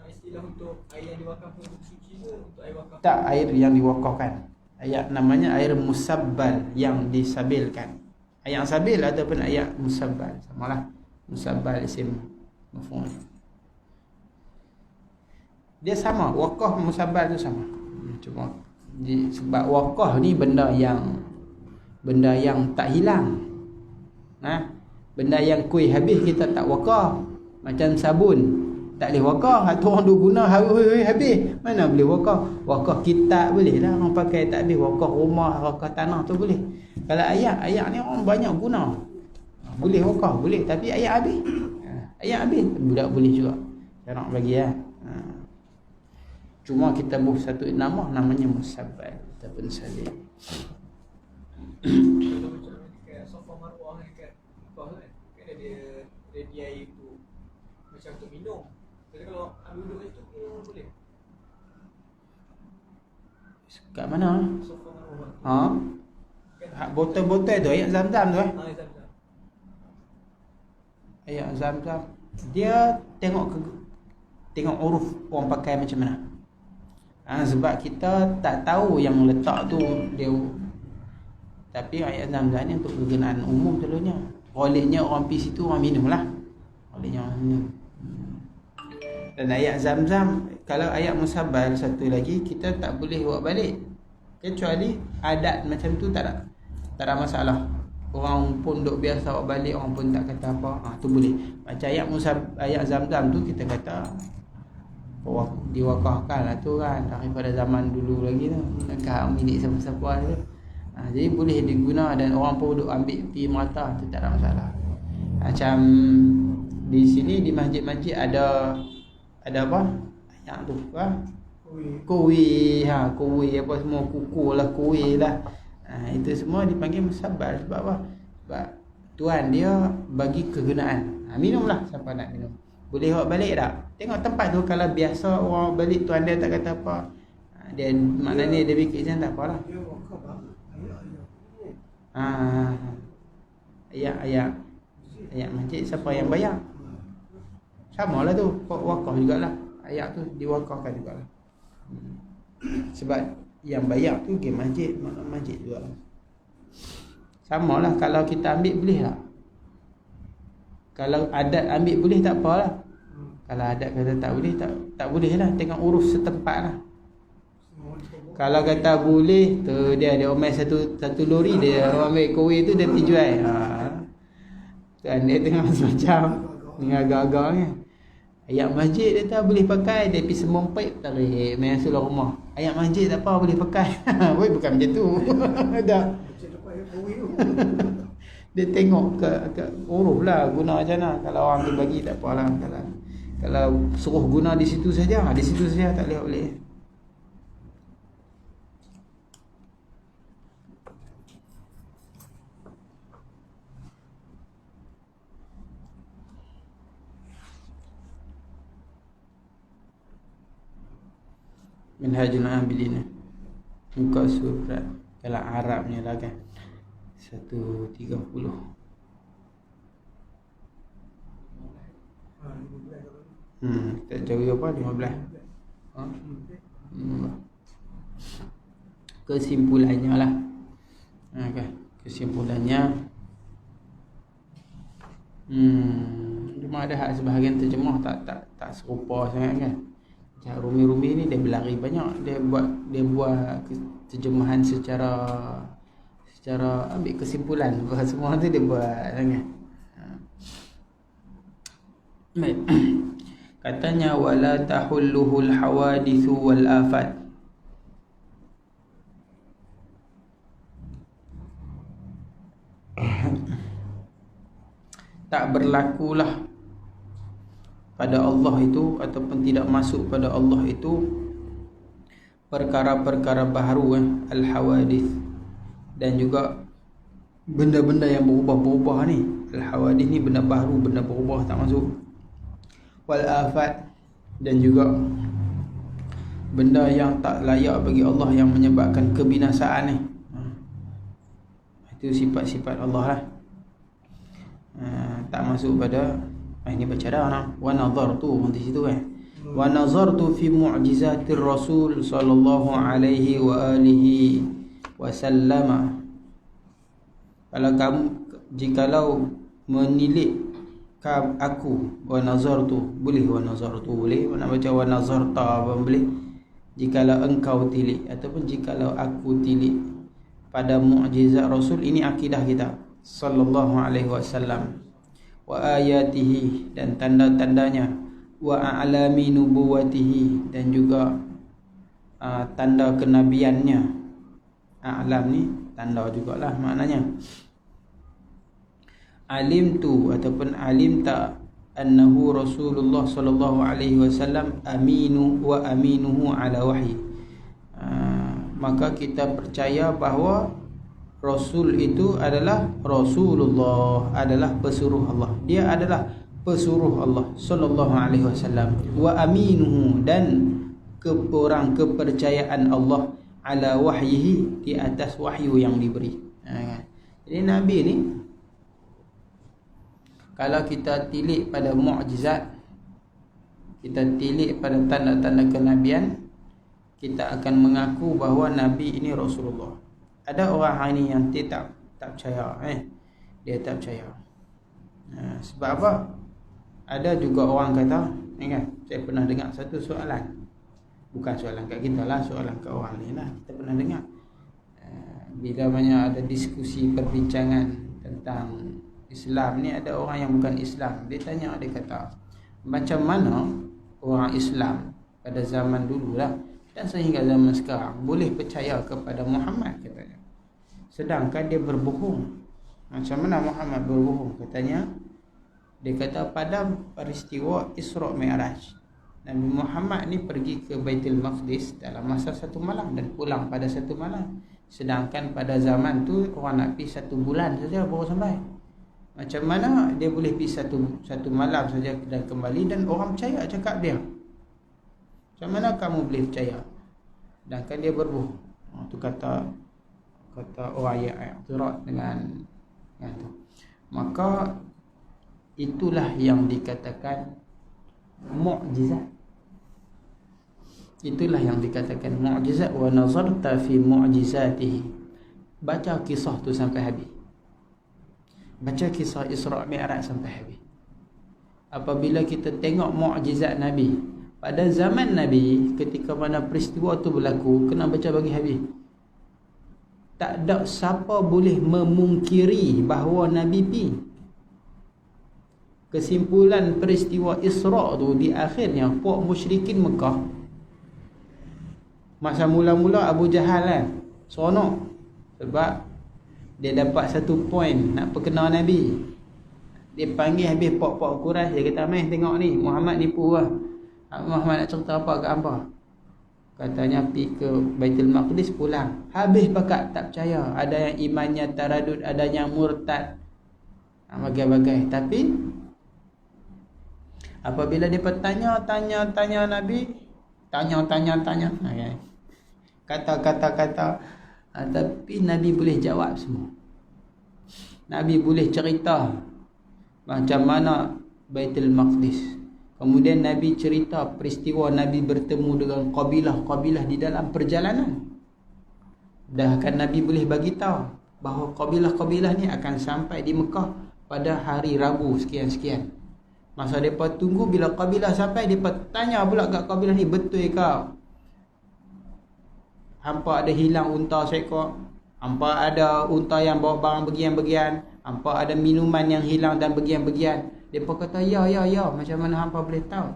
Istilah untuk air yang diwakafkan untuk suci ke untuk air wakaf? Tak, air yang diwakafkan. Ayat namanya air musabbal yang disabilkan. Ayat sabil ataupun ayat musabbal samalah. Musabbal isim maf'ul. Dia sama, wakaf musabbal tu sama. Cuma sebab wakaf ni benda yang tak hilang. Benda yang kuih habis kita tak wakaf. Macam sabun tak boleh wakaf, tu orang duk guna habis. Mana boleh wakaf? Wakaf kitab boleh lah, orang pakai tak habis. Wakaf rumah, wakaf tanah tu boleh. Kalau ayat ni orang banyak guna. Boleh wakaf, boleh, tapi ayat habis. Ayat habis budak boleh juga. Saya nak bagi Cuma kita buh satu nama namanya musabbal ataupun sabil. Kalau macam dekat sofa marwah dekat bawah kan ada ready air tu macam untuk minum. Jadi kalau ambil duduk kat situ boleh. Kat mana? Sofa marwah. Botol-botol tu ayat Zam-Zam tu Zam-Zam. Ayat Zam-Zam. Dia tengok uruf orang pakai macam mana. Sebab kita tak tahu yang letak tu dia. Tapi ayat Zam-Zam ni untuk kegunaan umum selalunya. Olehnya orang pergi situ orang minum lah. Olehnya orang minum. Dan ayat Zam-Zam, kalau ayat musabbal satu lagi kita tak boleh bawa balik. Kecuali adat macam tu tak ada masalah. Orang pun duk biasa bawa balik, orang pun tak kata apa. Tu boleh. Macam ayat Zam-Zam tu kita kata diwakafkan lah tu kan daripada zaman dulu lagi tu. Dekat milik siapa-siapa tu. Jadi boleh diguna dan orang pun duk ambil pergi merata, tu tak ada masalah. Macam di sini di masjid-masjid ada apa? Ayat tu kuih apa semua kuku lah, kuih lah. Itu semua dipanggil musabbal sebab apa? Sebab tuan dia bagi kegunaan. Minumlah siapa nak minum. Boleh bawa balik tak? Tengok tempat tu, kalau biasa orang balik tuan dia tak kata apa. Dia maknanya dia bikin macam tak apalah. Ayat masjid siapa yang bayar? Samalah tu, wakaf jugalah. Ayat tu diwakafkan jugalah. Sebab yang bayar tu ke masjid, masjid jugalah. Samalah kalau kita ambil boleh tak? Kalau adat ambil boleh tak apalah. Kalau adat kata tak boleh, tak boleh lah, tengok urus setempat lah. Kalau kata boleh, tu dia omel satu lori dia ambil kuih tu dia pergi jual. Kan dia tengok semacam ni agak-agak ni. Ayat masjid dia tak boleh pakai, dia pergi semompai tarik main seluar rumah. Ayat masjid tak apa boleh pakai. Bukan macam tu. Dah. Dia tengok ke uruf lah guna macam mana. Kalau orang tu bagi tak apalah. Kalau suruh guna di situ saja tak boleh. Minhajul Amilin muka surat kalau Arabnya lah kan 130. Tak jauh apa 15. Kesimpulannya lah. Okay. Kesimpulannya cuma ada hak sebahagian terjemah tak serupa sangat kan. Macam Rumi ni dia berlari banyak, dia buat terjemahan secara ambil kesimpulan semua tu dia buat sangat. Baik. Katanya wala tahulluhul hawadithu wal afat. Tak berlakulah pada Allah itu ataupun tidak masuk pada Allah itu perkara-perkara baharu, al-hawadith, dan juga benda-benda yang berubah-berubah ni. Al-hawadith ni benda baru, benda berubah tak masuk. Wal afat, dan juga benda yang tak layak bagi Allah yang menyebabkan kebinasaan ni. Itu sifat-sifat Allah lah. Tak masuk pada ini baca dah nah. Wa nazartu di situ wa nazartu fi mu'jizatir rasul sallallahu alaihi wa alihi wasallam. Kalau kamu, jikalau menilik aku, wa nazartu boleh, wa nazartu boleh, nak baca wa nazarta pun boleh. Jikalau engkau tilik ataupun jikalau aku tilik pada mukjizat Rasul, ini akidah kita sallallahu alaihi wasallam, wa ayatihi, dan tanda-tandanya, wa a'lami nubuwatihi, dan juga tanda kenabiannya. A'lam ni tanda jugalah maknanya. Alim tu ataupun alim tak annahu Rasulullah sallallahu alaihi wasallam aminu wa aminuhu ala wahyi. Maka kita percaya bahawa Rasul itu adalah Rasulullah, adalah pesuruh Allah. Dia adalah pesuruh Allah sallallahu alaihi wasallam. Wa aminuhu, dan kepercayaan Allah ala wahyihi, di atas wahyu yang diberi. Jadi Nabi ni, kalau kita tilik pada mukjizat, kita tilik pada tanda-tanda kenabian, kita akan mengaku bahawa Nabi ini Rasulullah. Ada orang hari ni yang dia tak percaya, dia tak percaya. Sebab apa? Ada juga orang kata, kan, saya pernah dengar satu soalan, bukan soalan kat kita lah, soalan kat orang lain lah. Kita pernah dengar, bila banyak ada diskusi perbincangan tentang Islam ni, ada orang yang bukan Islam, dia tanya, dia kata, macam mana orang Islam pada zaman dulu lah dan sehingga zaman sekarang boleh percaya kepada Muhammad, katanya, sedangkan dia berbohong. Macam mana Muhammad berbohong? Katanya, dia kata pada peristiwa Isra' Mi'raj, Nabi Muhammad ni pergi ke Baitul Maqdis dalam masa satu malam dan pulang pada satu malam, sedangkan pada zaman tu orang nak pergi 1 bulan saja baru sampai. Macam mana dia boleh pergi satu malam saja dan kembali, dan orang percaya cakap dia? Macam mana kamu boleh percaya? Sedangkan dia berbohong. Itu kata orang yang i'tirad dengan tu. Maka itulah yang dikatakan mukjizat. Itulah yang dikatakan mukjizat. Wa nazarta fi mu'jizatihi. Baca kisah tu sampai habis. Baca kisah Isra' Mi'raj sampai habis. Apabila kita tengok mukjizat Nabi pada zaman Nabi, ketika mana peristiwa tu berlaku, kena baca bagi habis. Tak ada siapa boleh memungkiri bahawa Nabi pi. Kesimpulan peristiwa Isra' tu, di akhirnya puak musyrikin Mekah, masa mula-mula Abu Jahal kan seronok sebab dia dapat 1 poin nak perkenal Nabi. Dia panggil habis puak-puak Quraisy, dia kata, "Meh tengok ni, Muhammad nipu lah. Muhammad nak cerita apa ke hampa?" Katanya pergi ke Baitul Maqdis, pulang. Habis pakat tak percaya. Ada yang imannya taradud, ada yang murtad, bagai-bagai. Tapi apabila dia tanya Nabi, tanya, kata, tapi Nabi boleh jawab semua. Nabi boleh cerita macam mana Baitul Maqdis. Kemudian Nabi cerita peristiwa Nabi bertemu dengan kabilah-kabilah di dalam perjalanan. Bahkan Nabi boleh bagi tahu bahawa kabilah-kabilah ni akan sampai di Mekah pada hari Rabu sekian-sekian. Masa mereka tunggu, bila kabilah sampai, mereka tanya pula kat kabilah ni, "Betul ke hampa ada hilang unta seekor? Hampa ada unta yang bawa barang bagian-bagian? Hampa ada minuman yang hilang dan bagian-bagian?" Mereka kata, ya. Macam mana hampa boleh tahu?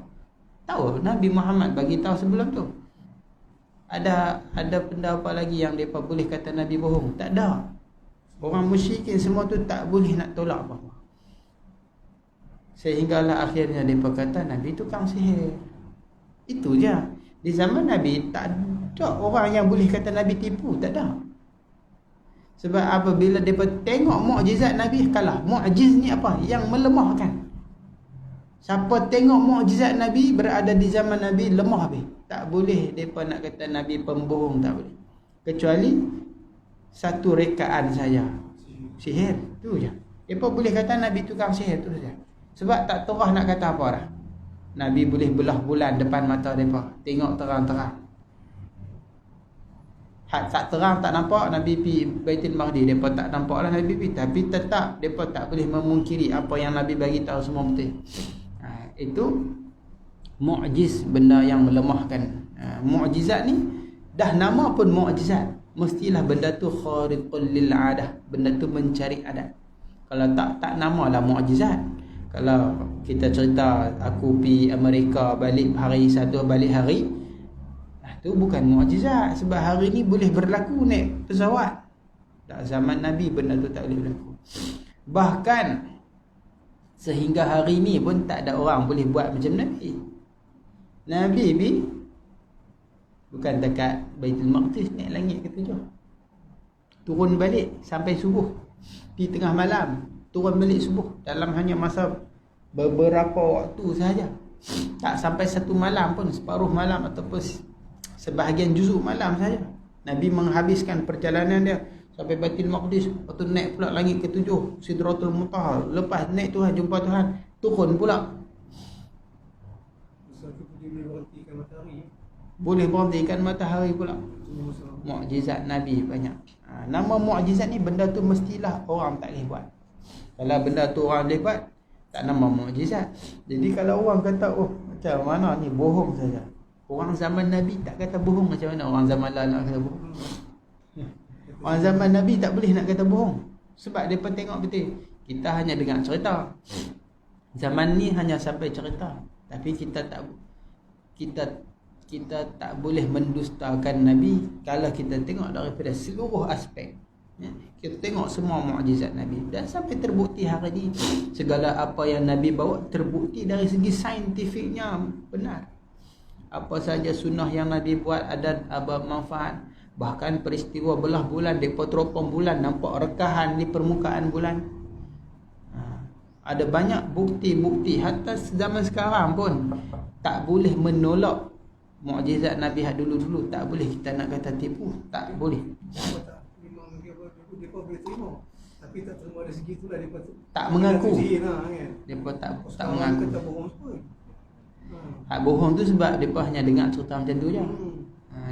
Tahu Nabi Muhammad bagi tahu sebelum tu. Ada benda apa lagi yang mereka boleh kata Nabi bohong? Tak ada. Orang musyrikin semua tu tak boleh nak tolak apa-apa. Sehinggalah akhirnya mereka kata Nabi tukang sihir. Itu je. Di zaman Nabi tak ada orang yang boleh kata Nabi tipu, tak ada. Sebab apabila mereka tengok mukjizat Nabi kalah. Mukjiz ni apa? Yang melemahkan. Siapa tengok mukjizat Nabi berada di zaman Nabi, lemah habis. Tak boleh mereka nak kata Nabi pembohong, tak boleh. Kecuali satu rekaan saja. Sihir, tu je. Mereka boleh kata Nabi tukang sihir, tu saja. Sebab tak terah nak kata apa dah. Nabi boleh belah bulan depan mata mereka. Tengok terang-terang. Tak terang, tak nampak Nabi pergi Baitul Maqdis. Mereka tak nampaklah Nabi pergi. Tapi tetap mereka tak boleh memungkiri apa yang Nabi bagi tahu semua betul. Itu mukjiz, benda yang melemahkan. Mukjizat ni dah nama pun mukjizat. Mestilah benda tu khariqul lil adah. Benda tu mencari adat. Kalau tak namalah mukjizat. Kalau kita cerita aku pergi Amerika balik hari satu, balik hari, tu bukan mukjizat. Sebab hari ni boleh berlaku naik pesawat. Tak, zaman Nabi benda tu tak boleh berlaku. Bahkan sehingga hari ni pun tak ada orang boleh buat macam Nabi. Nabi bi bukan dekat Baitul Maqdis, naik langit ke tujuh, turun balik sampai subuh, di tengah malam turun balik subuh, dalam hanya masa beberapa waktu sahaja. Tak sampai satu malam pun, separuh malam ataupun sebahagian juzuk malam saja. Nabi menghabiskan perjalanan dia sampai Baitul Maqdis, lepas tu naik pula langit ke-7, Sidratul Muntaha. Lepas naik Tuhan, jumpa Tuhan, turun pula. Boleh berhentikan matahari pula. Mukjizat Nabi banyak. Nama mukjizat ni benda tu mestilah orang tak boleh buat. Kalau benda tu orang boleh buat, tak nama mukjizat. Jadi kalau orang kata, oh macam mana ni, bohong saja. Orang zaman Nabi tak kata bohong, macam mana orang zaman lain nak kata bohong? Orang zaman Nabi tak boleh nak kata bohong. Sebab mereka tengok betul. Kita hanya dengar cerita. Zaman ni hanya sampai cerita. Tapi kita tak boleh mendustakan Nabi kalau kita tengok daripada seluruh aspek. Kita tengok semua mukjizat Nabi. Dan sampai terbukti hari ni, segala apa yang Nabi bawa terbukti dari segi saintifiknya benar. Apa saja sunnah yang Nabi buat ada manfaat. Bahkan peristiwa belah bulan, mereka teropong bulan, nampak rekahan di permukaan bulan. Ada banyak bukti-bukti. Hatta zaman sekarang pun tak boleh menolak mukjizat Nabi dulu-dulu. Tak boleh kita nak kata tipu. Tak boleh. Mereka boleh terima, tapi tak terima dari segi itulah mereka tak mengaku. Mereka tak mengaku. Kata bohong pun. Hak bohong tu sebab mereka hanya dengar cerita macam tu je.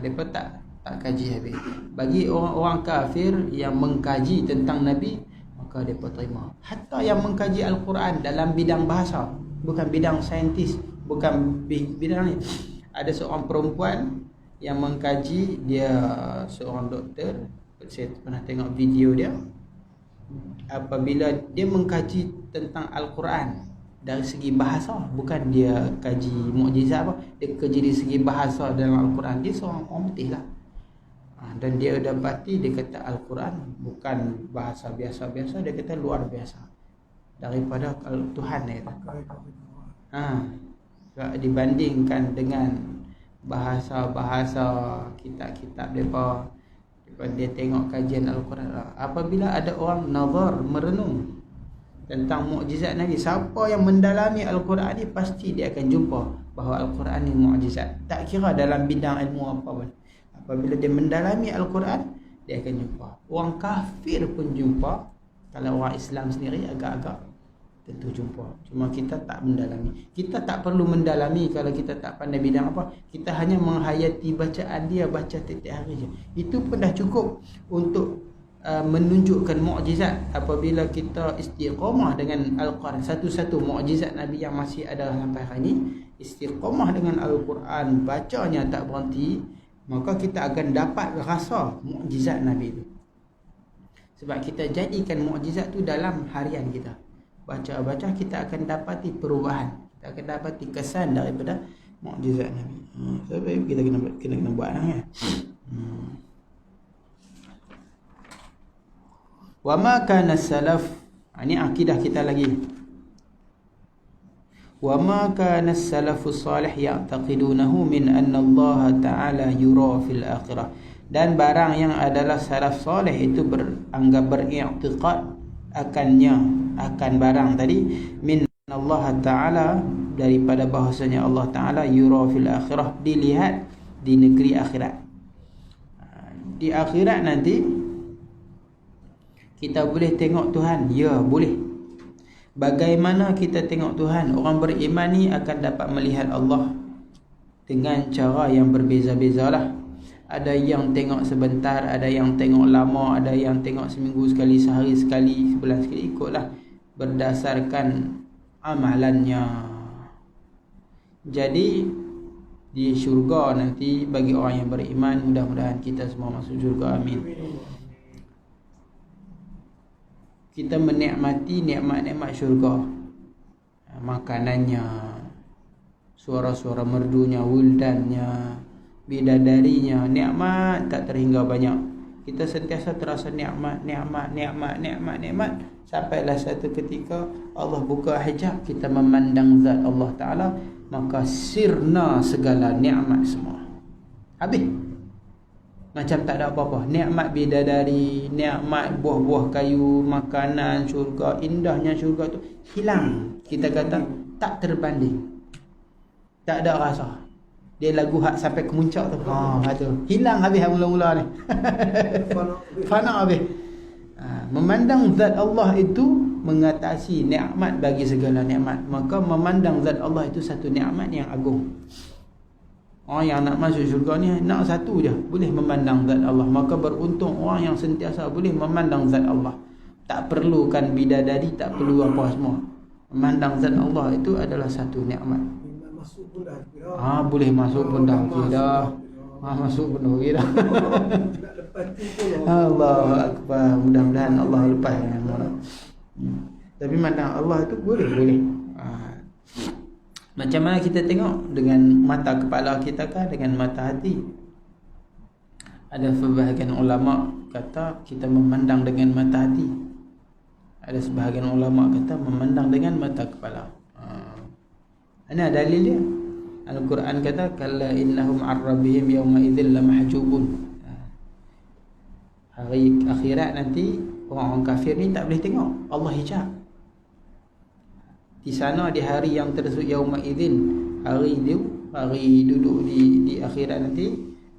Mereka tak kaji habis. Bagi orang-orang kafir yang mengkaji tentang Nabi, maka mereka terima. Hatta yang mengkaji Al-Quran dalam bidang bahasa, bukan bidang saintis, bukan bidang ni. Ada seorang perempuan yang mengkaji, dia seorang doktor. Saya pernah tengok video dia. Apabila dia mengkaji tentang Al-Quran dari segi bahasa, bukan dia kaji mukjizat apa, dia kaji dari segi bahasa dalam Al-Quran. Dia seorang orang putih lah. Dan dia dapati, dia kata Al-Quran bukan bahasa biasa-biasa, dia kata luar biasa daripada Tuhan dia kata. Dibandingkan dengan bahasa-bahasa kitab-kitab mereka, dia tengok kajian Al-Quran. Apabila ada orang nazar, merenung tentang mukjizat Nabi, siapa yang mendalami Al-Quran ni, pasti dia akan jumpa bahawa Al-Quran ni mukjizat. Tak kira dalam bidang ilmu apa pun. Apabila dia mendalami Al-Quran, dia akan jumpa. Orang kafir pun jumpa. Kalau orang Islam sendiri agak-agak tentu jumpa. Cuma kita tak mendalami. Kita tak perlu mendalami kalau kita tak pandai bidang apa. Kita hanya menghayati bacaan dia, baca tiap hari je. Itu pun dah cukup untuk menunjukkan mukjizat. Apabila kita istiqamah dengan Al-Quran, satu-satu mukjizat Nabi yang masih ada sampai hari ini, istiqamah dengan Al-Quran, bacanya tak berhenti, maka kita akan dapat rasa mukjizat Nabi itu. Sebab kita jadikan mukjizat tu dalam harian kita. Baca-baca kita akan dapati perubahan. Kita akan dapati kesan daripada mukjizat Nabi. Sebab kita kena buat ya. Wa ma kana salaf. Ini akidah kita lagi. wa ma kana as-salafus salih ya'taqidunahu min anna Allah Ta'ala yura fil akhirah. Dan barang yang adalah salaf soleh itu beriktikad akan barang tadi, min Allah Ta'ala, daripada bahasanya Allah Ta'ala yura fil akhirah, dilihat di negeri akhirat. Di akhirat nanti kita boleh tengok Tuhan. Ya, boleh. Bagaimana kita tengok Tuhan? Orang beriman ni akan dapat melihat Allah dengan cara yang berbeza-bezalah. Ada yang tengok sebentar, ada yang tengok lama, ada yang tengok seminggu sekali, sehari sekali, sebulan sekali. Ikutlah berdasarkan amalannya. Jadi di syurga nanti bagi orang yang beriman, mudah-mudahan kita semua masuk syurga, amin. Kita menikmati nikmat-nikmat syurga, makanannya, suara-suara merdunya, wildannya, bidadarinya, nikmat tak terhingga banyak. Kita sentiasa terasa nikmat sampailah satu ketika Allah buka hijab, kita memandang zat Allah Ta'ala, maka sirna segala nikmat semua. Habis. Macam tak ada apa-apa. Nikmat bidadari, nikmat buah-buah kayu, makanan syurga, indahnya syurga tu hilang. Kita kata tak terbanding. Tak ada rasa. Dia lagu hak sampai ke muncak tu. Tu. Hilang habis mula-mula ni. Fana habis. Memandang zat Allah itu mengatasi nikmat bagi segala nikmat. Maka memandang zat Allah itu satu nikmat yang agung. Orang yang nak masuk syurga ni nak satu je, boleh memandang zat Allah. Maka beruntung orang yang sentiasa boleh memandang zat Allah. Tak perlukan bidadari, tak perlu apa semua. Memandang zat Allah itu adalah satu nikmat. Boleh masuk pun dah okey dah. Masuk pun okey dah. Allahu akbar. Mudah-mudahan Allah lepas dengan mana. Tapi mandang Allah itu boleh. Macam mana kita tengok? Dengan mata kepala kita kah? Dengan mata hati? Ada sebahagian ulama kata kita memandang dengan mata hati. Ada sebahagian ulama kata memandang dengan mata kepala. Ini dalil dia. Al-Quran kata kalla innahum ar-rabbihim yawma idzil lamahjubun. Hari akhirat nanti orang-orang kafir ni tak boleh tengok, Allah hijab. Di sana di hari yang tersebut yauma idzin, hari duduk di akhirat nanti,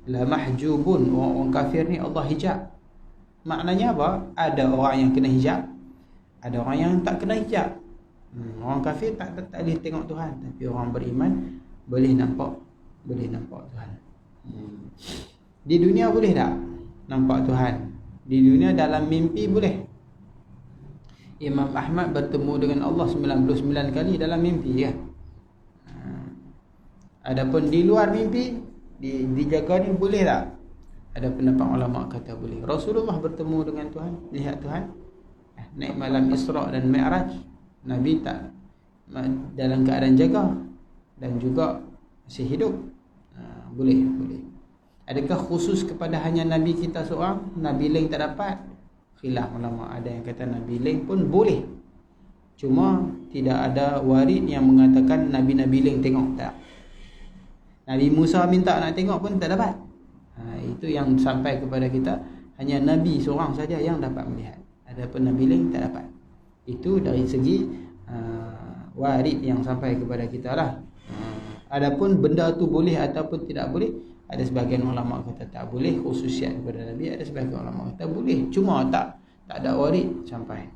la mahjubun, orang kafir ni Allah hijab. Maknanya apa? Ada orang yang kena hijab, ada orang yang tak kena hijab. Orang kafir tak boleh tengok Tuhan, tapi orang beriman boleh nampak Tuhan. Di dunia boleh tak nampak Tuhan? Di dunia dalam mimpi boleh. Imam Ahmad bertemu dengan Allah 99 kali dalam mimpi ya. Adapun di luar mimpi, dijaga ni boleh tak? Ada pendapat ulama kata boleh. Rasulullah bertemu dengan Tuhan, lihat Tuhan. Naik malam Isra' dan Mi'raj, Nabi tak dalam keadaan jaga dan juga masih hidup. Boleh. Adakah khusus kepada hanya Nabi kita seorang? Nabi lain tak dapat? Khilaf ulama. Ada yang kata Nabi lain pun boleh. Cuma tidak ada warid yang mengatakan Nabi-Nabi lain tengok, tak. Nabi Musa minta nak tengok pun tak dapat. Itu yang sampai kepada kita, hanya Nabi seorang saja yang dapat melihat. Adapun Nabi lain tak dapat. Itu dari segi warid yang sampai kepada kita lah. Adapun benda tu boleh ataupun tidak boleh, ada sebahagian ulama kata tak boleh khususiat kepada Nabi, ada sebahagian ulama kata boleh, cuma tak ada warid sampai.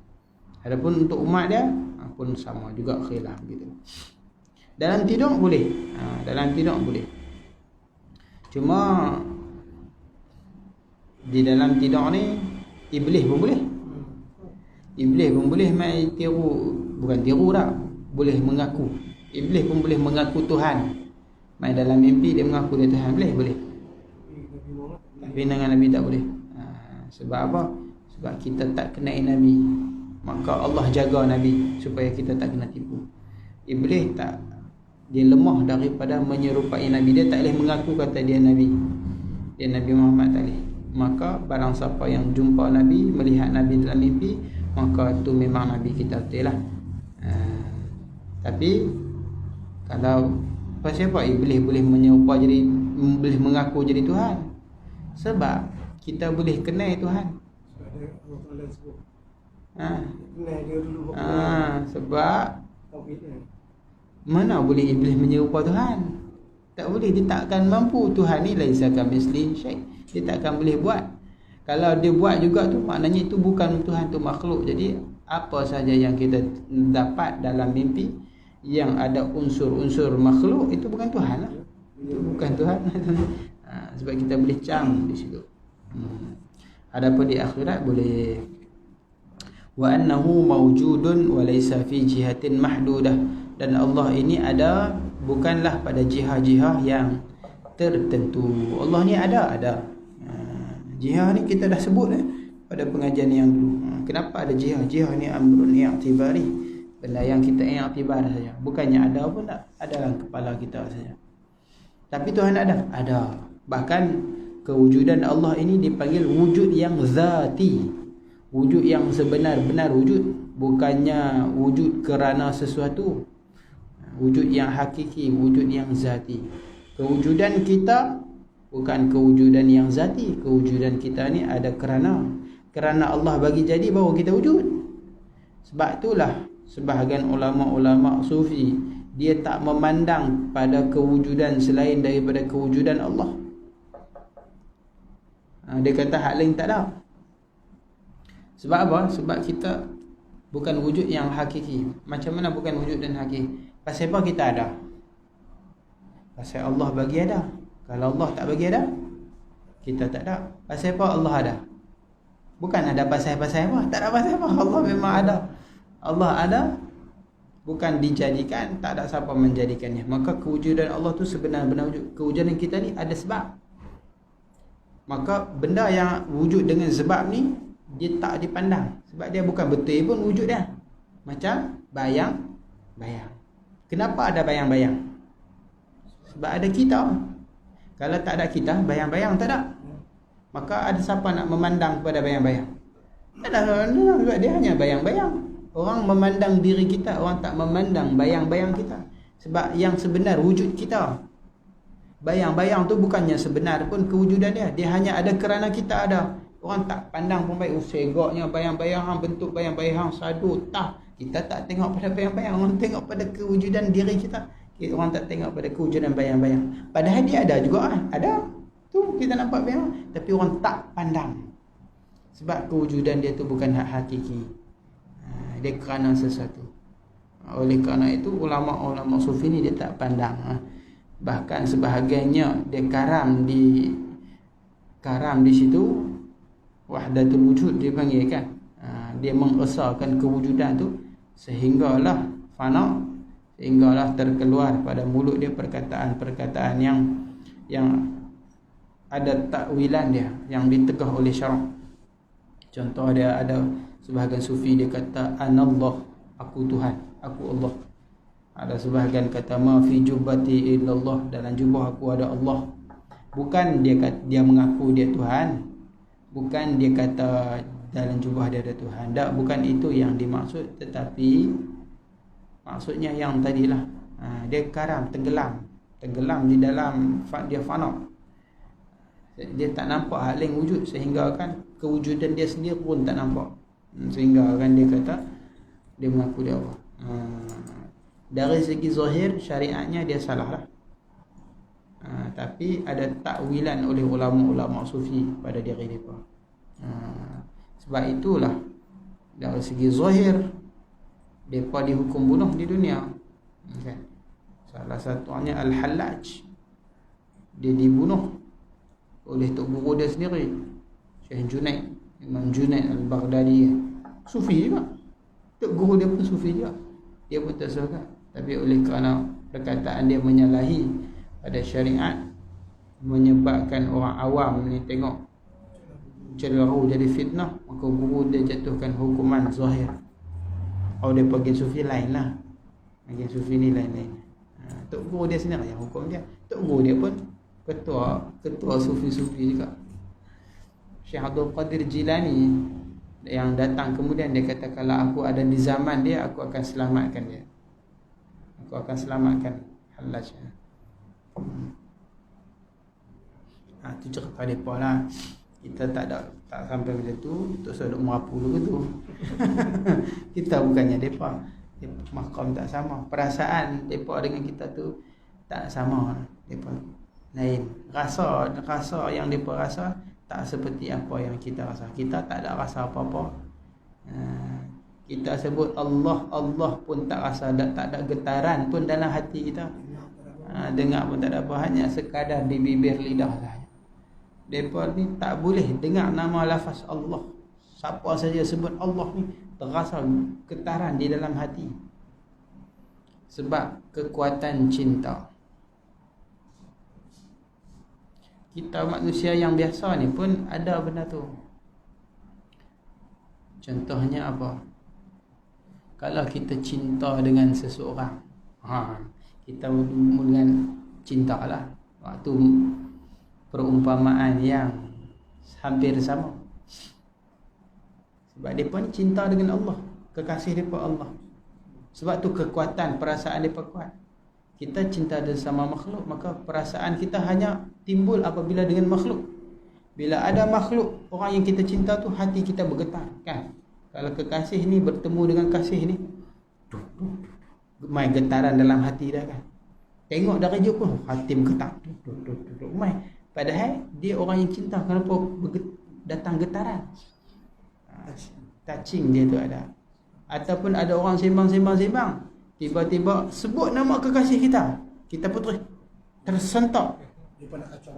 Adapun untuk umat dia pun sama juga khilaf gitu. Dalam tidur boleh. Dalam tidur boleh. Cuma di dalam tidur ni iblis pun boleh. Iblis pun boleh mai tiru, bukan tiru dah, boleh mengaku. Iblis pun boleh mengaku Tuhan. Mai dalam mimpi dia mengaku dia Tuhan, boleh. Tapi dengan Nabi tak boleh. Sebab apa? Sebab kita tak kenal Nabi. Maka Allah jaga Nabi supaya kita tak kena tipu. Iblis tak, dia lemah daripada menyerupai Nabi. Dia tak boleh mengaku kata dia Nabi. Dia Nabi Muhammad tak boleh. Maka barang siapa yang jumpa Nabi, melihat Nabi dalam mimpi, maka itu memang Nabi kita betul lah. Tapi Kalau pasal apa iblis boleh menyerupa jadi, boleh mengaku jadi Tuhan? Sebab kita boleh kenal Tuhan. Ada Allah Taala sebut. Ha. Kenal dia dulu Sebab tauhidnya. mana boleh iblis menyerupa Tuhan? Tak boleh, dia tak akan mampu. Tuhan ni laisa kamitslihi syai'. Dia tak akan boleh buat. Kalau dia buat juga tu maknanya itu bukan Tuhan, tu makhluk. Jadi apa saja yang kita dapat dalam mimpi yang ada unsur-unsur makhluk, itu bukan Tuhan lah. Itu bukan Tuhan. Sebab kita boleh cam di situ. Adapun di akhirat boleh. Wa annahu mawjudun wa laysa fi jihatin mahdudah. Dan Allah ini ada, bukanlah pada jihah-jihah yang tertentu. Allah ni ada. Jihah ni kita dah sebut pada pengajian yang dulu. Kenapa ada jihah? Jihah ni amrun i'tibari, benda yang kita i'tibar saja. Bukannya ada pun tak, ada dalam kepala kita saja. Tapi Tuhan ada. Bahkan kewujudan Allah ini dipanggil wujud yang zati, wujud yang sebenar-benar wujud, bukannya wujud kerana sesuatu. Wujud yang hakiki, wujud yang zati. Kewujudan kita bukan kewujudan yang zati. Kewujudan kita ni ada kerana Allah bagi jadi baru kita wujud. Sebab itulah sebahagian ulama-ulama sufi, dia tak memandang pada kewujudan selain daripada kewujudan Allah. Dia kata hak lain tak ada. Sebab apa? Sebab kita bukan wujud yang hakiki. Macam mana bukan wujud dan hakiki? Pasal apa kita ada? Pasal Allah bagi ada. Kalau Allah tak bagi ada, kita tak ada. Pasal apa Allah ada? Bukan ada pasal-pasal apa. Tak ada pasal apa. Allah memang ada. Allah ada, bukan dijadikan. Tak ada siapa menjadikannya. Maka kewujudan Allah tu sebenar-benar wujud. Kewujudan kita ni ada sebab. Maka benda yang wujud dengan sebab ni, dia tak dipandang. Sebab dia bukan betul pun wujud dia. Macam bayang-bayang. Kenapa ada bayang-bayang? Sebab ada kita. Kalau tak ada kita, bayang-bayang tak ada. Maka ada siapa nak memandang kepada bayang-bayang? Tak ada. Sebab dia hanya bayang-bayang. Orang memandang diri kita, orang tak memandang bayang-bayang kita. Sebab yang sebenar wujud kita. Bayang-bayang tu bukannya sebenar pun kewujudan dia. Dia hanya ada kerana kita ada. Orang tak pandang pun baik. Segaknya bayang-bayang, bentuk bayang-bayang sadu. Kita tak tengok pada bayang-bayang. Orang tengok pada kewujudan diri kita. Orang tak tengok pada kewujudan bayang-bayang. Padahal dia ada juga. Ada. Tu kita nampak bayang. Tapi orang tak pandang. Sebab kewujudan dia tu bukan hak hakiki. Dia kerana sesuatu. Oleh kerana itu ulama-ulama sufi ni dia tak pandang. Bahkan sebahagiannya dia karam di situ. Wahdatul wujud dia panggil kan. Dia mengesahkan kewujudan tu sehinggalah fana, sehinggalah terkeluar pada mulut dia perkataan-perkataan yang ada takwilan dia, yang ditegah oleh syarak. Contoh dia ada sebahagian sufi dia kata anallah, aku Tuhan, aku Allah. Ada sebahagian kata ma fi jubbati illallah, dalam jubah aku ada Allah. Bukan dia mengaku dia Tuhan, bukan dia kata dalam jubah dia ada Tuhan. Tak, bukan itu yang dimaksud. Tetapi maksudnya yang tadilah. Dia karam, tenggelam di dalam dia fana. Dia tak nampak hal lain wujud, sehingga kan kewujudan dia sendiri pun tak nampak. Sehingga kan dia kata dia mengaku dia Allah. Dari segi zahir syariatnya dia salah lah. Tapi ada takwilan oleh ulama-ulama sufi pada diri mereka. Sebab itulah dari segi zahir mereka dihukum bunuh di dunia. Okay. Salah satunya Al-Hallaj, dia dibunuh oleh tok guru dia sendiri, Syekh Junaid, Imam Junaid Al-Baghdadi. Sufi juga. Tok guru dia pun sufi juga. Dia pun tersuka. Tapi oleh kerana perkataan dia menyalahi pada syariat, menyebabkan orang awam ni tengok celaru jadi fitnah, maka guru dia jatuhkan hukuman zahir. Dia pergi sufi lain lah. Pergi sufi ni lain-lain. Tok guru dia sendiri yang hukum dia. Tok guru dia pun ketua sufi-sufi juga. Syekh Abdul Qadir Jilani yang datang kemudian, dia kata kalau aku ada di zaman dia, aku akan selamatkan dia. Aku akan selamatkan Hallaj. Tu cerita depa lah. Kita tak sampai macam tu, tak sedok merapu dulu tu. Kita bukannya depa. Makam tak sama. Perasaan depa dengan kita tu tak sama. Depa lain. Rasa yang depa rasa tak seperti apa yang kita rasa. Kita tak ada rasa apa-apa. Kita sebut Allah, Allah pun tak rasa, tak ada getaran pun dalam hati kita. Dengar pun tak ada apa, hanya sekadar di bibir lidah sahaja. Depa ni tak boleh dengar nama lafaz Allah. Siapa saja sebut Allah ni terasa getaran di dalam hati. Sebab kekuatan cinta. Kita manusia yang biasa ni pun ada benda tu. Contohnya apa? Kalau kita cinta dengan seseorang, kita dengan cinta lah. Waktu perumpamaan yang hampir sama. Sebab mereka ni cinta dengan Allah, kekasih mereka Allah. Sebab tu kekuatan perasaan mereka kuat. Kita cinta sama makhluk, maka perasaan kita hanya timbul apabila dengan makhluk. Bila ada makhluk, orang yang kita cinta tu, hati kita bergetar, kan? Kalau kekasih ni bertemu dengan kasih ni, main getaran dalam hati dah, kan? Tengok dari jauh pun hati bergetar, main. Padahal dia orang yang cinta, kenapa datang getaran? Touching dia tu ada. Ataupun ada orang sembang, tiba-tiba sebut nama kekasih kita, kita pun tersentak. Dia pun nak kacau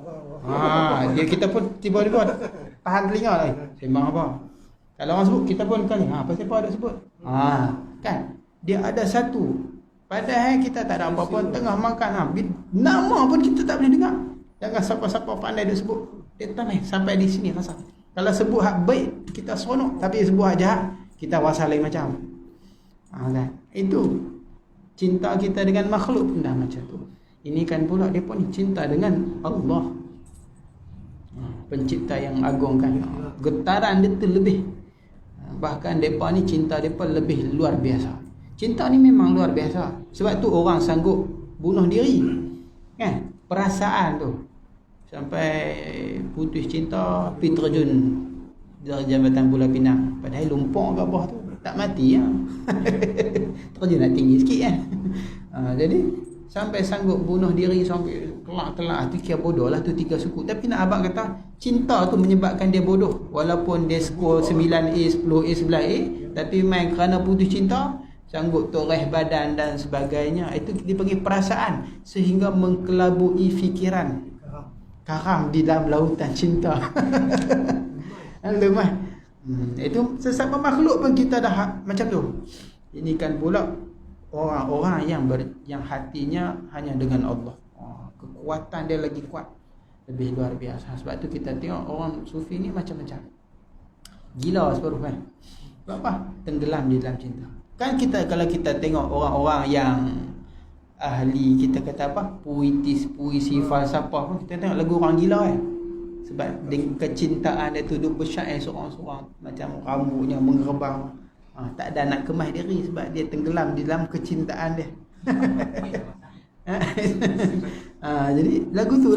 Kita pun tiba-tiba tahan telinga lah. Sembang apa? Kalau orang sebut, kita pun kali, pasal apa ada sebut? Kan? Dia ada satu. Padahal kita tak ada apa-apa, tengah makan, nama pun kita tak boleh dengar. Jangan siapa-siapa pandai dia sebut. Dia tak sampai di sini rasa. Kalau sebut hak baik, kita seronok. Tapi sebut hak jahat, kita rasa lain macam. Kan? Itu cinta kita dengan makhluk pun dah macam tu. Ini kan pula dia pun cinta dengan Allah, pencipta yang agung, kan? Getaran dia tu lebih. Bahkan mereka ni cinta mereka lebih luar biasa. Cinta ni memang luar biasa. Sebab tu orang sanggup bunuh diri, kan? Perasaan tu sampai putus cinta, pergi terjun dari Jambatan Pulau Pinang. Padahal lumpur ke bawah tu, tak mati ya. Terjun nak tinggi sikit, kan? Jadi sampai sanggup bunuh diri, sampai kelak-kelak tu kira bodoh lah tu, 3 suku. Tapi nak abang kata cinta tu menyebabkan dia bodoh. Walaupun dia skor 9A, 10A, 11A, tapi main kerana putus cinta, sanggup toreh badan dan sebagainya. Itu dia panggil perasaan, sehingga mengkelabui fikiran. Karam di dalam lautan cinta. Lemah. Itu sesama makhluk pun kita dah macam tu. Ini kan pula orang-orang yang hatinya hanya dengan Allah. Kekuatan dia lagi kuat, lebih luar biasa. Sebab tu kita tengok orang sufi ni macam-macam. Gila separuh, kan? Sebab apa? Tenggelam di dalam cinta. Kan kita, kalau kita tengok orang-orang yang ahli, kita kata apa, puisi falsafah pun, kita tengok lagu orang gila, kan? Sebab kecintaan dia tu duduk bersyair seorang-seorang, macam rambutnya mengerbang. Tak ada nak kemas diri sebab dia tenggelam di dalam kecintaan dia. Jadi lagu tu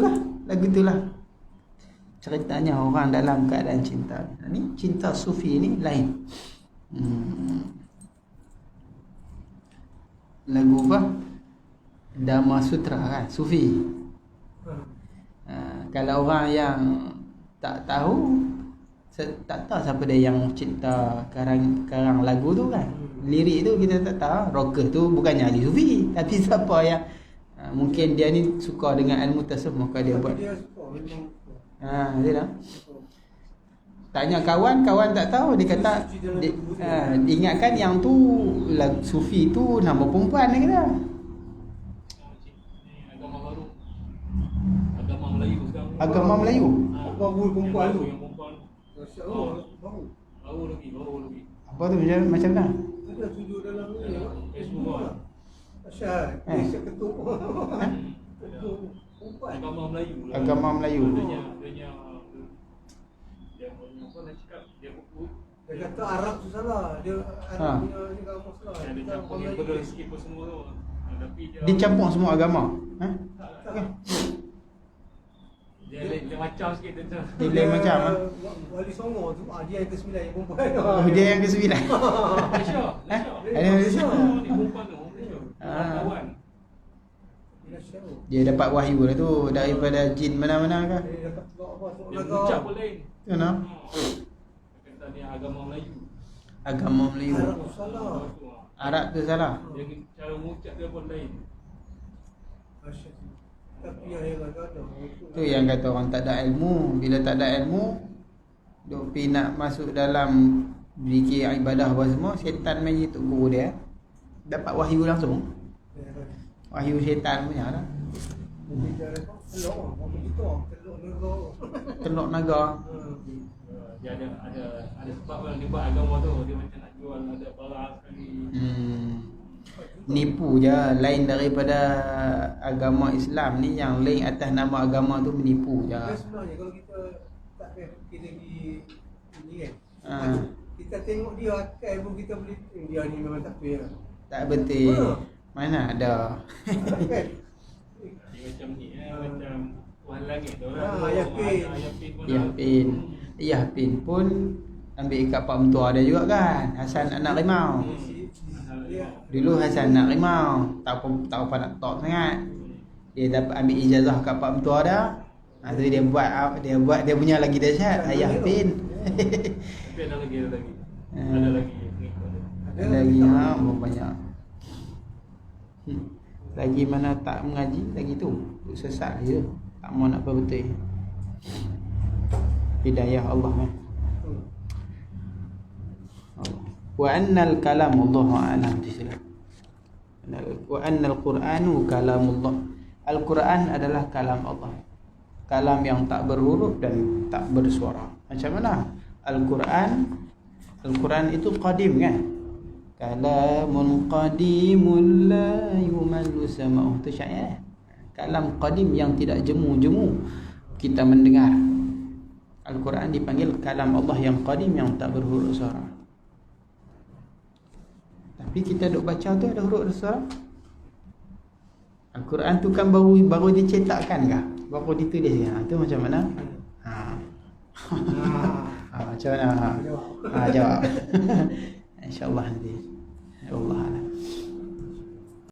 lah ceritanya orang dalam keadaan cinta. Ni cinta sufi ni lain. Lagu apa? Dhamma Sutra, kan? Sufi. Kalau orang yang tak tahu, tak tahu siapa dia yang cipta karang lagu tu, kan? Lirik tu kita tak tahu. Rocker tu bukannya ahli sufi, tapi siapa yang mungkin dia ni suka dengan ilmu tasawuf, maka dia buat. Dia suka memang. Dia dah. Tanya kawan tak tahu, dia kata ingatkan yang tu sufi tu nama perempuan, dia kata. Agama baru. Agama Melayu sekarang. Agama Melayu. Baru perempuan tu. Yang perempuan. Baru. Baru lagi. Apa tu macam mana? Ada tunjuk dalam ni. Facebook lah. Asyar, dia ketuk. Agama Melayu lah. Agama Melayu. Dia apa nak cakap, dia Dia kata Arab tu salah. Dia Arab punya agama salah. dia campur yang benda sikit pun semua tu. Tapi dia Dia campur semua agama. Ha? Dia lain macam sikit tu. Dia lain macam Wali Songo tu, dia yang ke-9 yang perempuan. Dia yang ke-9. Malaysia. Ada Malaysia. Ni perempuan tu, Malaysia. Kawan. Dia dapat wahyu lah tu daripada jin mana-mana kah? Dia dapat tengok apa, tengok Dia naga. ucap pun lain. Tu no. Kata dia agama Melayu. Agama Melayu. Arab salah. Arab tu salah. Dia cara mengucap dia pun lain. Asyik. Tapi yang naga ada. Tu yang kata orang tak ada ilmu. Bila tak ada ilmu, duk pi nak masuk dalam zikir ibadah apa semua, syaitan main tu guru dia. Dapat wahyu langsung. Wahyu syaitan punya lah. Jadi dia apa? Telur, apa gitu? Telur naga. Teluk naga. Dia ada sebab kan dia buat agama tu. Dia macam nak jual ada barang sekali. Nipu je. Lain daripada agama Islam ni, yang lain atas nama agama tu menipu je. Dia sebenarnya kalau kita tak payah fikir lagi ini kan. Ha. Kita tengok dia akal pun kita boleh dia ni memang tak payah. Tak betul. Mana ada. Kan? Dia macam ni macam Tuhan langit tu lah. Yapin. Yapin pun Yapin. Yapin pun ambil ikat pak mentua dia juga kan. Hasan anak rimau. Dia Dulu Hasan anak rimau. Tak apa nak top sangat. Dia dapat ambil ijazah kat pak mentua dia. Tu dia buat dia punya lagi dahsyat. Ayah Pin. Tapi ada lagi. Ada lagi pengikut dia. Ada lagi banyak. Lagi mana tak mengaji lagi tu sesat je. Tak mau nak betul. Hidayah Allah kan. Wa annal kalamullah a'lam tislah. Wa annal Qur'anu kalamullah. Al-Quran adalah kalam Allah. Kalam yang tak berhuruf dan tak bersuara. Macam mana? Al-Quran itu qadim kan? Kalamun qadimun la yumallu sama'u. Itu syair. Kalam qadim yang tidak jemu-jemu kita mendengar. Al-Quran dipanggil kalam Allah yang qadim yang tak berhuruf suara. Tapi kita duk baca tu ada huruf suara. Al-Quran tu kan baru dicetakkan kah? Baru ditulis kan? Tu macam mana? Macam mana? Jawab. InsyaAllah nanti. Allah.